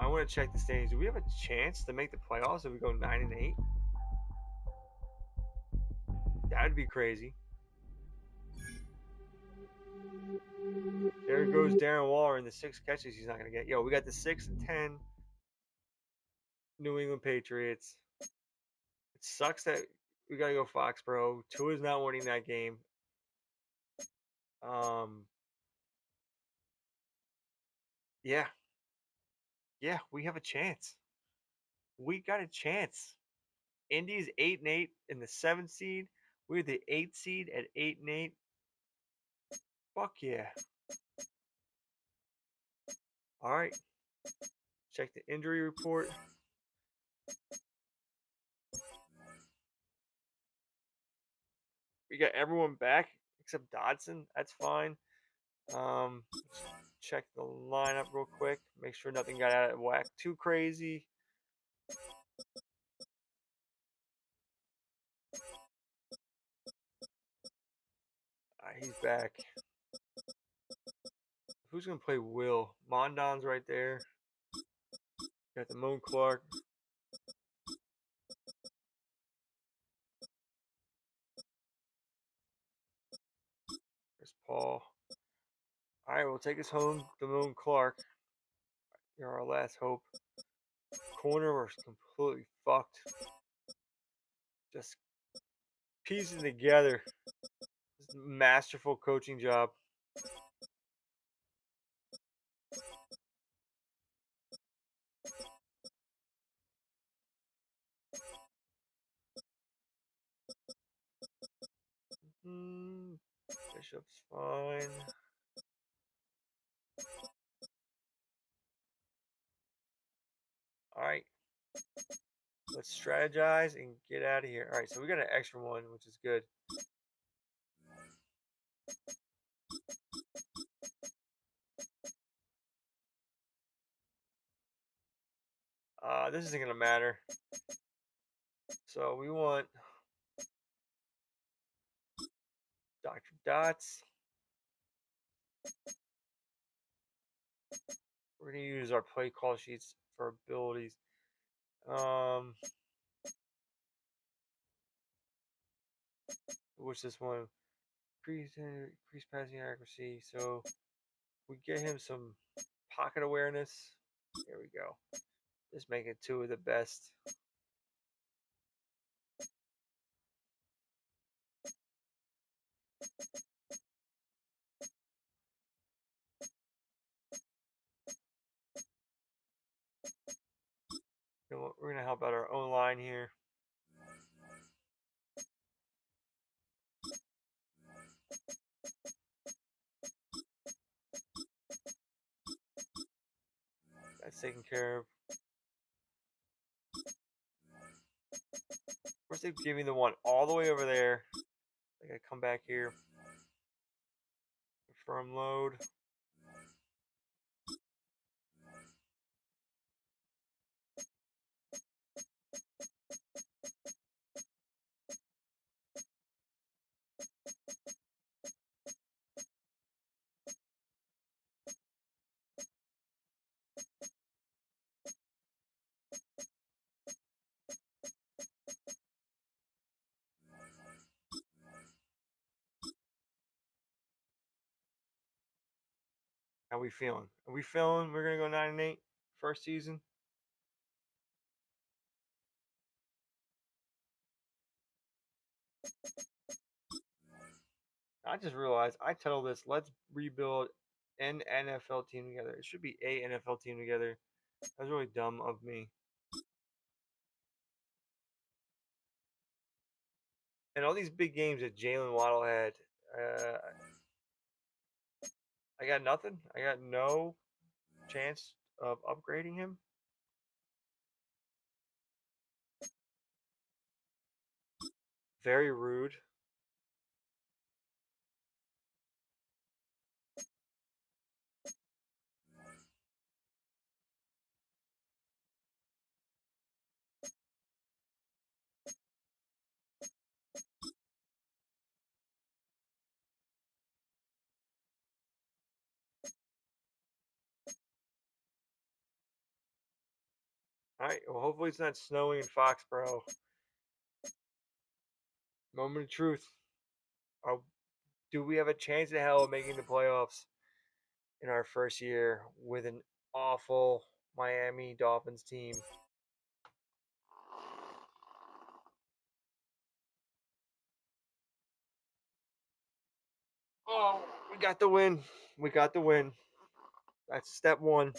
I want to check the standings. Do we have a chance to make the playoffs if we go 9-8? That would be crazy. There goes Darren Waller in the 6 catches he's not going to get. We got the 6-10 New England Patriots. It sucks that we got to go Foxborough. Tua's not winning that game. Yeah. Yeah, we have a chance. We got a chance. Indy's 8-8 in the 7th seed. We're the 8th seed at 8-8. Fuck yeah. All right. Check the injury report. We got everyone back except Dodson. That's fine. Check the lineup real quick. Make sure nothing got out of whack too crazy. He's back. Who's going to play Will? Mondon's right there. Got the Moon Clark. There's Paul. All right, we'll take us home. The Moon Clark. You're our last hope. Corner, we're completely fucked. Just piecing together. This masterful coaching job. Bishop's fine. All right. Let's strategize and get out of here. All right, so we got an extra one, which is good. This isn't going to matter. So we want Dr. Dots. We're going to use our play call sheets for abilities. Which this one? Increase passing accuracy. So we get him some pocket awareness. There we go. Just make it 2 of the best. We're going to help out our own line here. That's taken care of. First, they give me the one all the way over there. I gotta come back here. Confirm load. How we feeling? Are we feeling we're gonna go 9-8 first season? I just realized I titled this "Let's Rebuild an NFL Team Together." It should be a NFL Team Together. That was really dumb of me. And all these big games that Jalen Waddle had, uh, I got nothing. I got no chance of upgrading him. Very rude. All right. Well, hopefully it's not snowing in Foxborough. Moment of truth. Do we have a chance in hell of making the playoffs in our first year with an awful Miami Dolphins team? Oh, we got the win. We got the win. That's step one.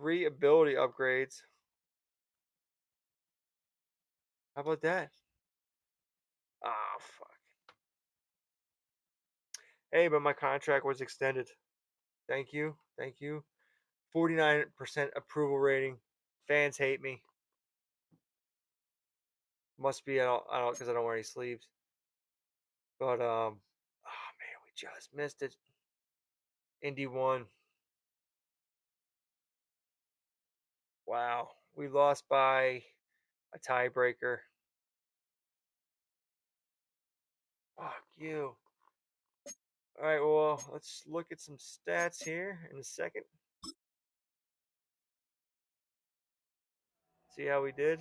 3 ability upgrades. How about that? Ah, fuck. Hey, but my contract was extended. Thank you. Thank you. 49% approval rating. Fans hate me. Must be I don't because I don't wear any sleeves. But oh man, we just missed it. Indy won. Wow, we lost by a tiebreaker. Fuck you. All right, well, let's look at some stats here in a second. See how we did.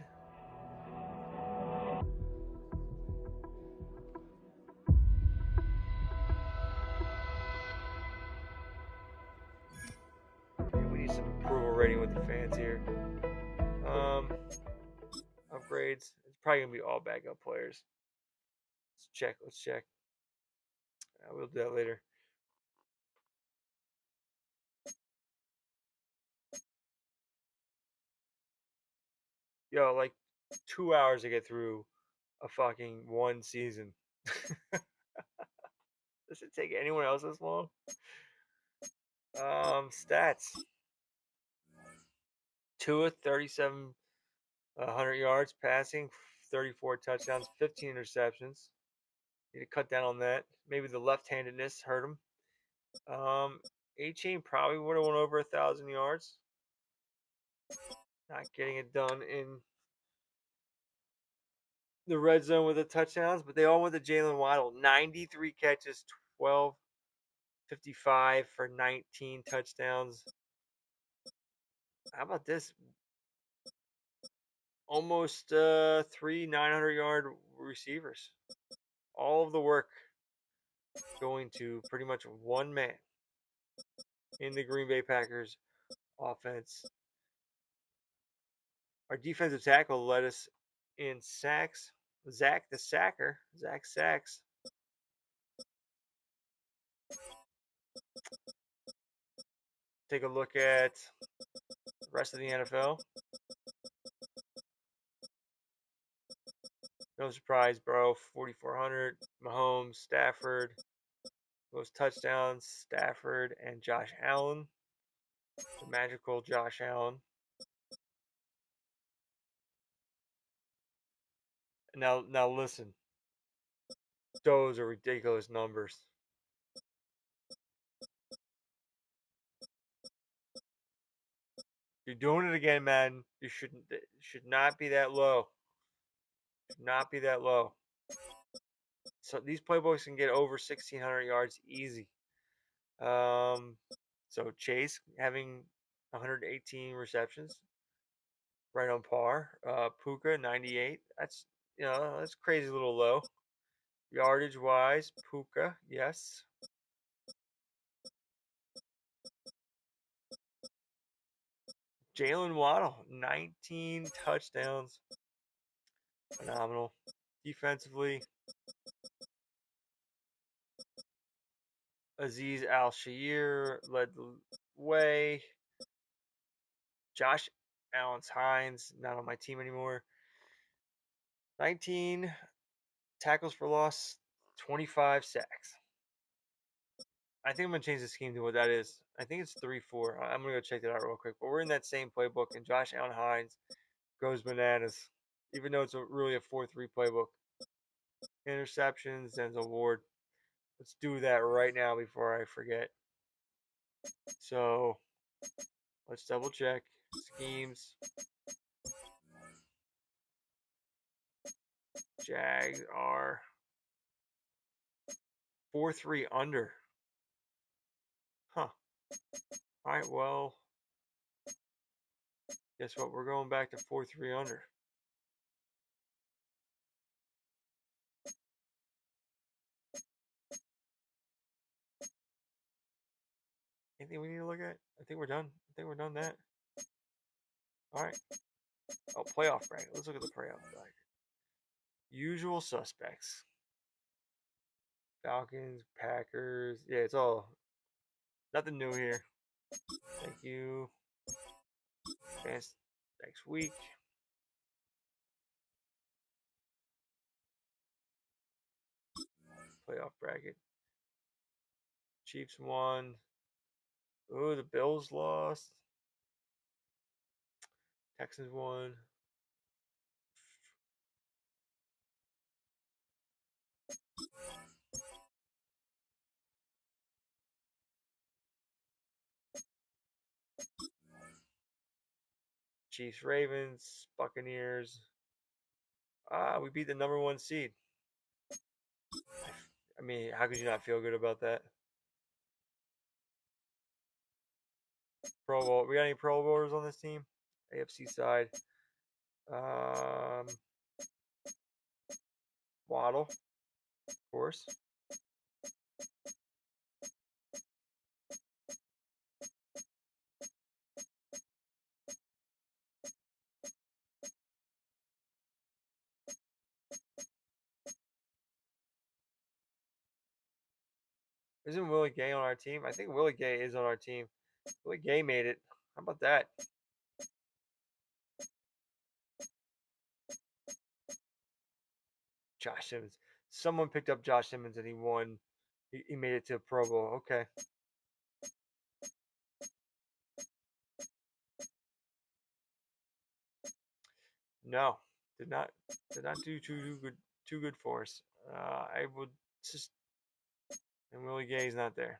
We need some approval rating with the fans here. Upgrades. It's probably gonna be all backup players. Let's check. Let's check. We'll do that later. Yo, like 2 hours to get through a fucking one season. Does it take anyone else this long? Stats. Tua 3,700 yards passing, 34 touchdowns, 15 interceptions. Need to cut down on that. Maybe the left-handedness hurt him. A-Chain probably would have went over 1,000 yards. Not getting it done in the red zone with the touchdowns, but they all went to Jalen Waddle. 93 catches, 1255 for 19 touchdowns. How about this? Almost 3 900-yard receivers. All of the work going to pretty much one man in the Green Bay Packers offense. Our defensive tackle led us in sacks. Zach the Sacker, Zach Sacks. Take a look at the rest of the NFL. No surprise, bro. 4,400. Mahomes, Stafford. Most touchdowns, Stafford and Josh Allen. The magical Josh Allen. Now listen. Those are ridiculous numbers. You're doing it again, man. You should not be that low. Should not be that low. So these playbooks can get over 1,600 yards easy. So Chase having 118 receptions, right on par. Puka 98. That's crazy little low. Yardage wise, Puka, yes. Jalen Waddle, 19 touchdowns. Phenomenal. Defensively, Aziz Al Shair led the way. Josh Allen Hines, not on my team anymore. 19 tackles for loss, 25 sacks. I think I'm going to change the scheme to what that is. I think it's 3-4. I'm going to go check that out real quick. But we're in that same playbook, and Josh Allen Hines goes bananas, even though it's really a 4-3 playbook. Interceptions, Denzel Ward. Let's do that right now before I forget. So let's double check schemes. Jags are 4-3 under. Huh. All right, well, guess what? We're going back to 4-3 under. Anything we need to look at? I think we're done. I think we're done that. All right. Oh, playoff bracket. Let's look at the playoff bracket. Usual suspects. Falcons, Packers. Yeah, it's all nothing new here. Thank you. Advance next week. Playoff bracket. Chiefs won. Oh, the Bills lost. Texans won. Chiefs, Ravens, Buccaneers. We beat the number 1 seed. I mean, how could you not feel good about that? Pro Bowl. We got any Pro Bowlers on this team? AFC side. Waddle, of course. Isn't Willie Gay on our team? I think Willie Gay is on our team. Willie Gay made it. How about that? Josh Simmons. Someone picked up Josh Simmons and he won. He made it to Pro Bowl. Okay. No, did not do too good for us. I would just and Willie Gay's not there.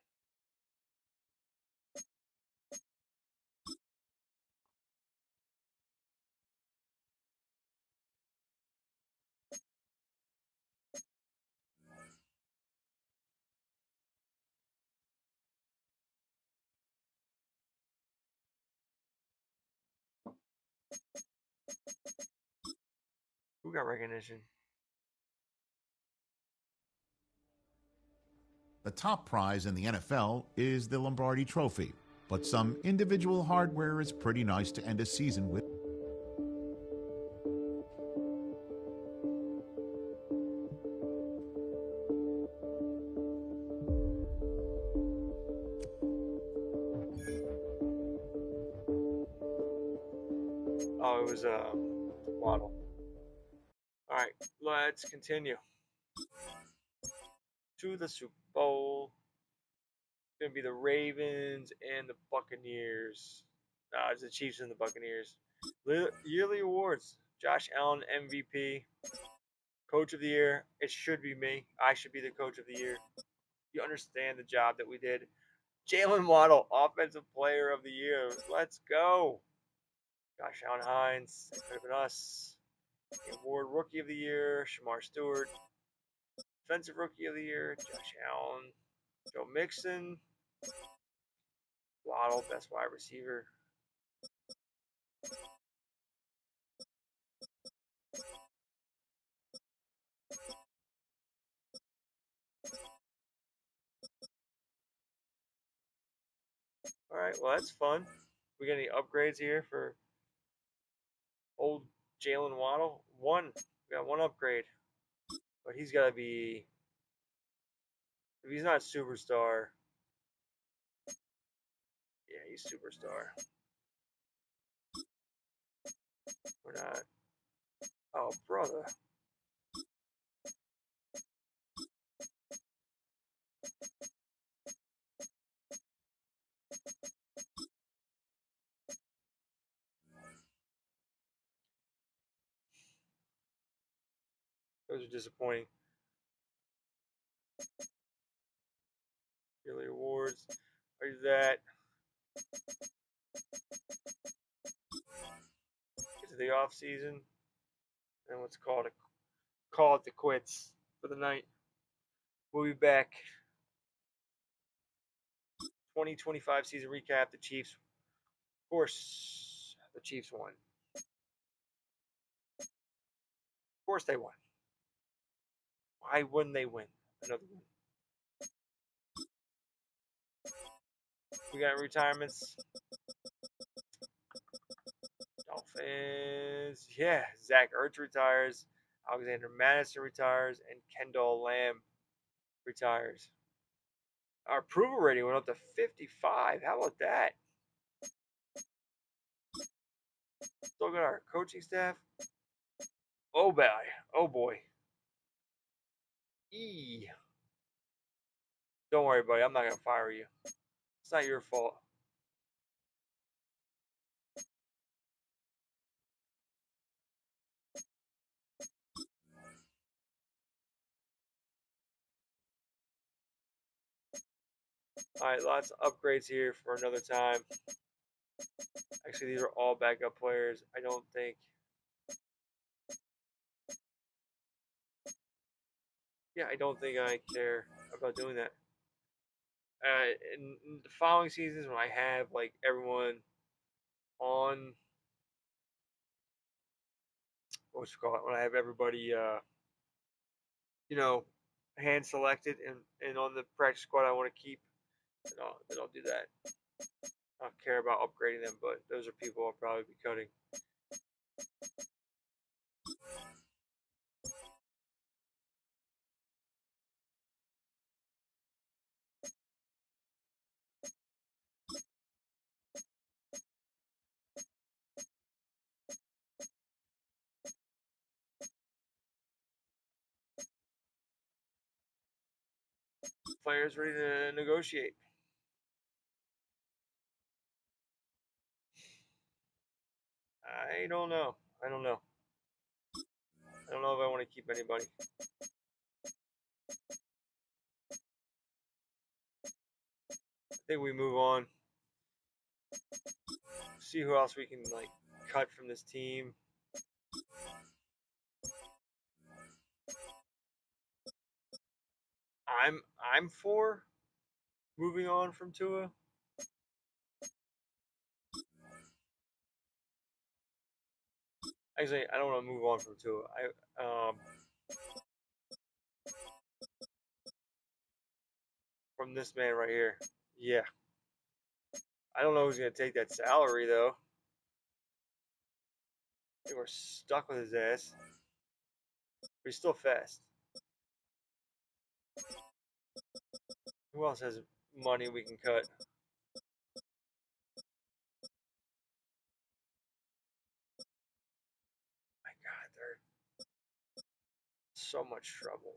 Who got recognition? The top prize in the NFL is the Lombardi Trophy, but some individual hardware is pretty nice to end a season with. Oh, it was Waddle. All right, let's continue to the Super Bowl. It's gonna be the Ravens and the Buccaneers. It's the Chiefs and the Buccaneers. Yearly awards: Josh Allen MVP, Coach of the Year. It should be me. I should be the Coach of the Year. You understand the job that we did. Jalen Waddle, Offensive Player of the Year. Let's go. Josh Allen Hines, that could have been us. Award Rookie of the Year, Shamar Stewart. Defensive Rookie of the Year, Josh Allen. Joe Mixon. Waddle, Best Wide Receiver. All right, well, that's fun. We got any upgrades here for old Jalen Waddle? One. We got one upgrade. But he's got to be. If he's not superstar. Yeah, he's superstar. We're not. Oh, brother. Those are disappointing. Yearly awards. What is that? Get to the off season. And let's call it the quits for the night. We'll be back. 2025 season recap. The Chiefs. Of course, the Chiefs won. Of course they won. Why wouldn't they win? Another one. We got retirements. Dolphins. Yeah, Zach Ertz retires. Alexander Madison retires. And Kendall Lamb retires. Our approval rating went up to 55. How about that? Still got our coaching staff. Oh boy. Oh boy. Don't worry, buddy. I'm not going to fire you. It's not your fault. Alright, lots of upgrades here for another time. Actually, these are all backup players. I don't think. Yeah, I don't think I care about doing that. In the following seasons, when I have like everyone on, what's it called? When I have everybody, hand selected and on the practice squad I want to keep, then I'll do that. I don't care about upgrading them, but those are people I'll probably be cutting. Players ready to negotiate. I don't know. I don't know. I don't know if I want to keep anybody. I think we move on. See who else we can like cut from this team. I'm for moving on from Tua. Actually, I don't want to move on from Tua. From this man right here. Yeah. I don't know who's gonna take that salary though. I think we're stuck with his ass. But he's still fast. Who else has money we can cut? My God, they're so much trouble.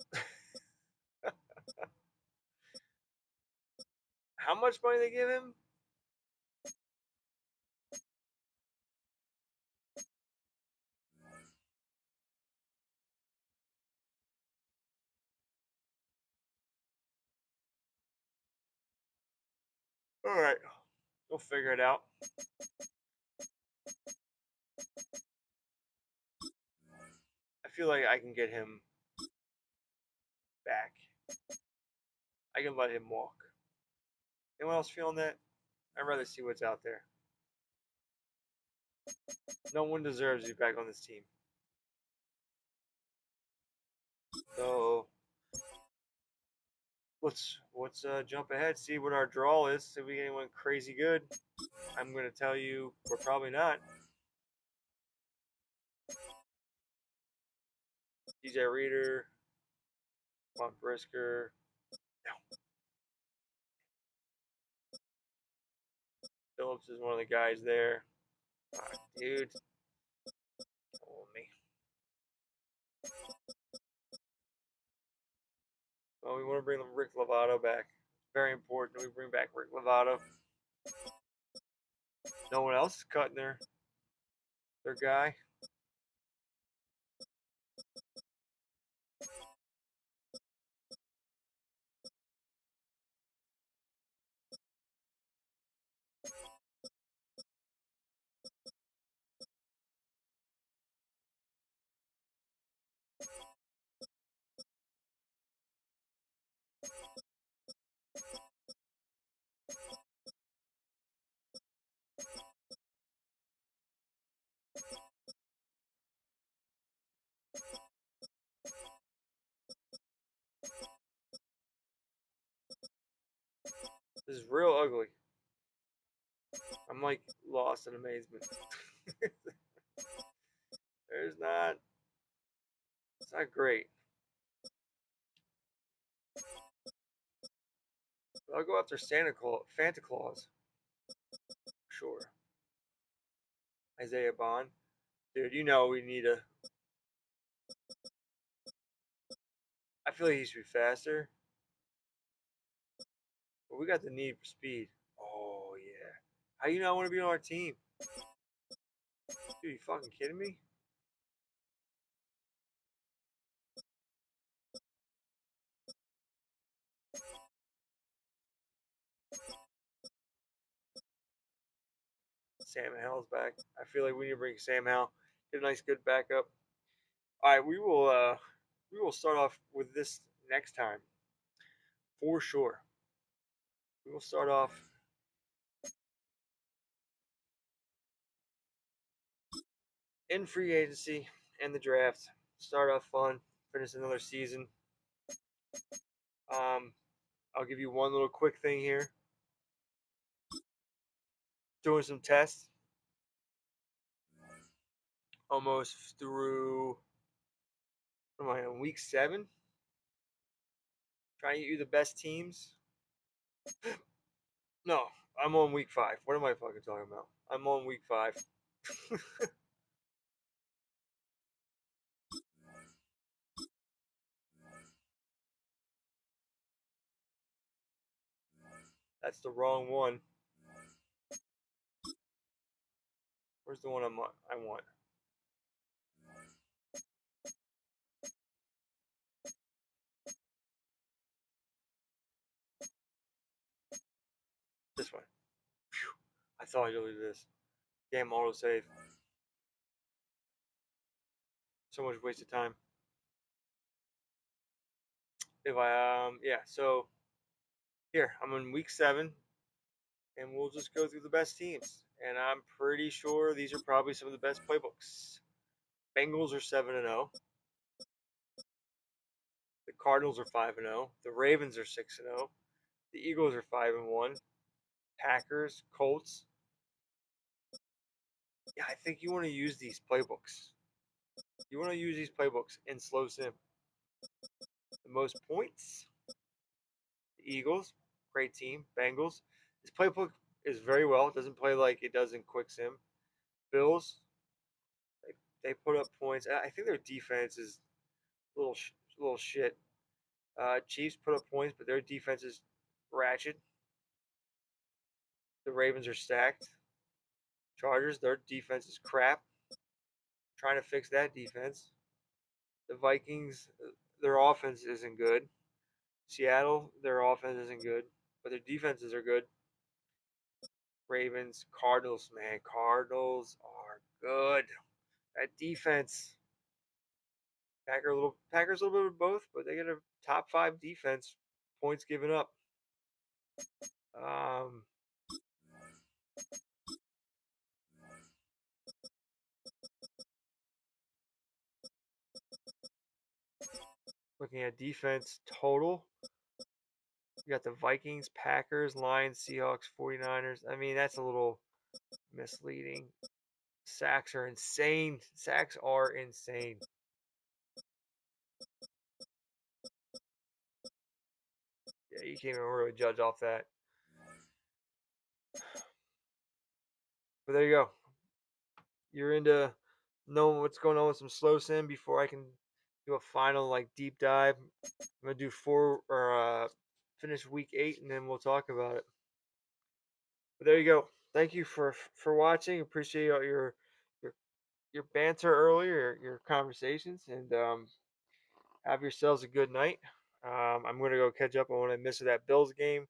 How much money they give him? All right, we'll figure it out. I feel like I can get him back. I can let him walk. Anyone else feeling that? I'd rather see what's out there. No one deserves to be back on this team. So let's jump ahead, see what our draw is, see if we get anyone crazy good. I'm gonna tell you we're probably not. DJ Reader, Von Brisker. No. Phillips is one of the guys there. Dude. Oh, we want to bring Rick Lovato back. Very important that we bring back Rick Lovato. No one else is cutting their guy. This is real ugly. I'm like lost in amazement. There's not. It's not great. But I'll go after Santa Claus. Sure. Isaiah Bond. Dude, you know we need a. I feel like he should be faster. But we got the need for speed. Oh, yeah. How you not want to be on our team? Dude, you fucking kidding me? Sam Howell's back. I feel like we need to bring Sam Howell. Get a nice, good backup. All right, we will start off with this next time for sure. We will start off in free agency and the draft. Start off fun. Finish another season. I'll give you one little quick thing here. Doing some tests. Almost through. What am I on week 7? Trying to get you the best teams. No, I'm on week 5. What am I fucking talking about? I'm on week 5. That's the wrong one. Where's the one I want? This one. Phew. I thought I deleted this. Damn autosave. So much wasted time. If I yeah, so here, I'm in week 7 and we'll just go through the best teams. And I'm pretty sure these are probably some of the best playbooks. Bengals are 7-0. The Cardinals are 5-0. The Ravens are 6-0. The Eagles are 5-1. Packers, Colts. Yeah, I think you want to use these playbooks. You want to use these playbooks in slow sim. The most points. The Eagles, great team. Bengals. This playbook is very well. It doesn't play like it does in quick sim. Bills, they put up points. I think their defense is a little shit. Chiefs put up points, but their defense is ratchet. The Ravens are stacked. Chargers, their defense is crap. Trying to fix that defense. The Vikings, their offense isn't good. Seattle, their offense isn't good, but their defenses are good. Ravens, Cardinals, man, Cardinals are good. That defense, Packers a little bit of both, but they get a top 5 defense. Points given up. Um, Looking at defense total, you got the Vikings, Packers, Lions, Seahawks, 49ers. I mean, that's a little misleading. Sacks are insane. Sacks are insane. Yeah, you can't even really judge off that. But there you go. You're into knowing what's going on with some slow sim before I can do a final like deep dive. I'm gonna do finish week 8, and then we'll talk about it. But there you go. Thank you for watching. Appreciate all your your banter earlier, your conversations, and have yourselves a good night. I'm gonna go catch up on what I missed of that Bills game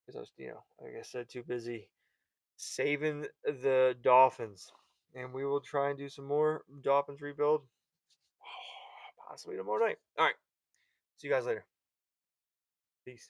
because I was, like I said, too busy saving the Dolphins. And we will try and do some more Dolphins rebuild, possibly tomorrow night. All right, see you guys later. Peace.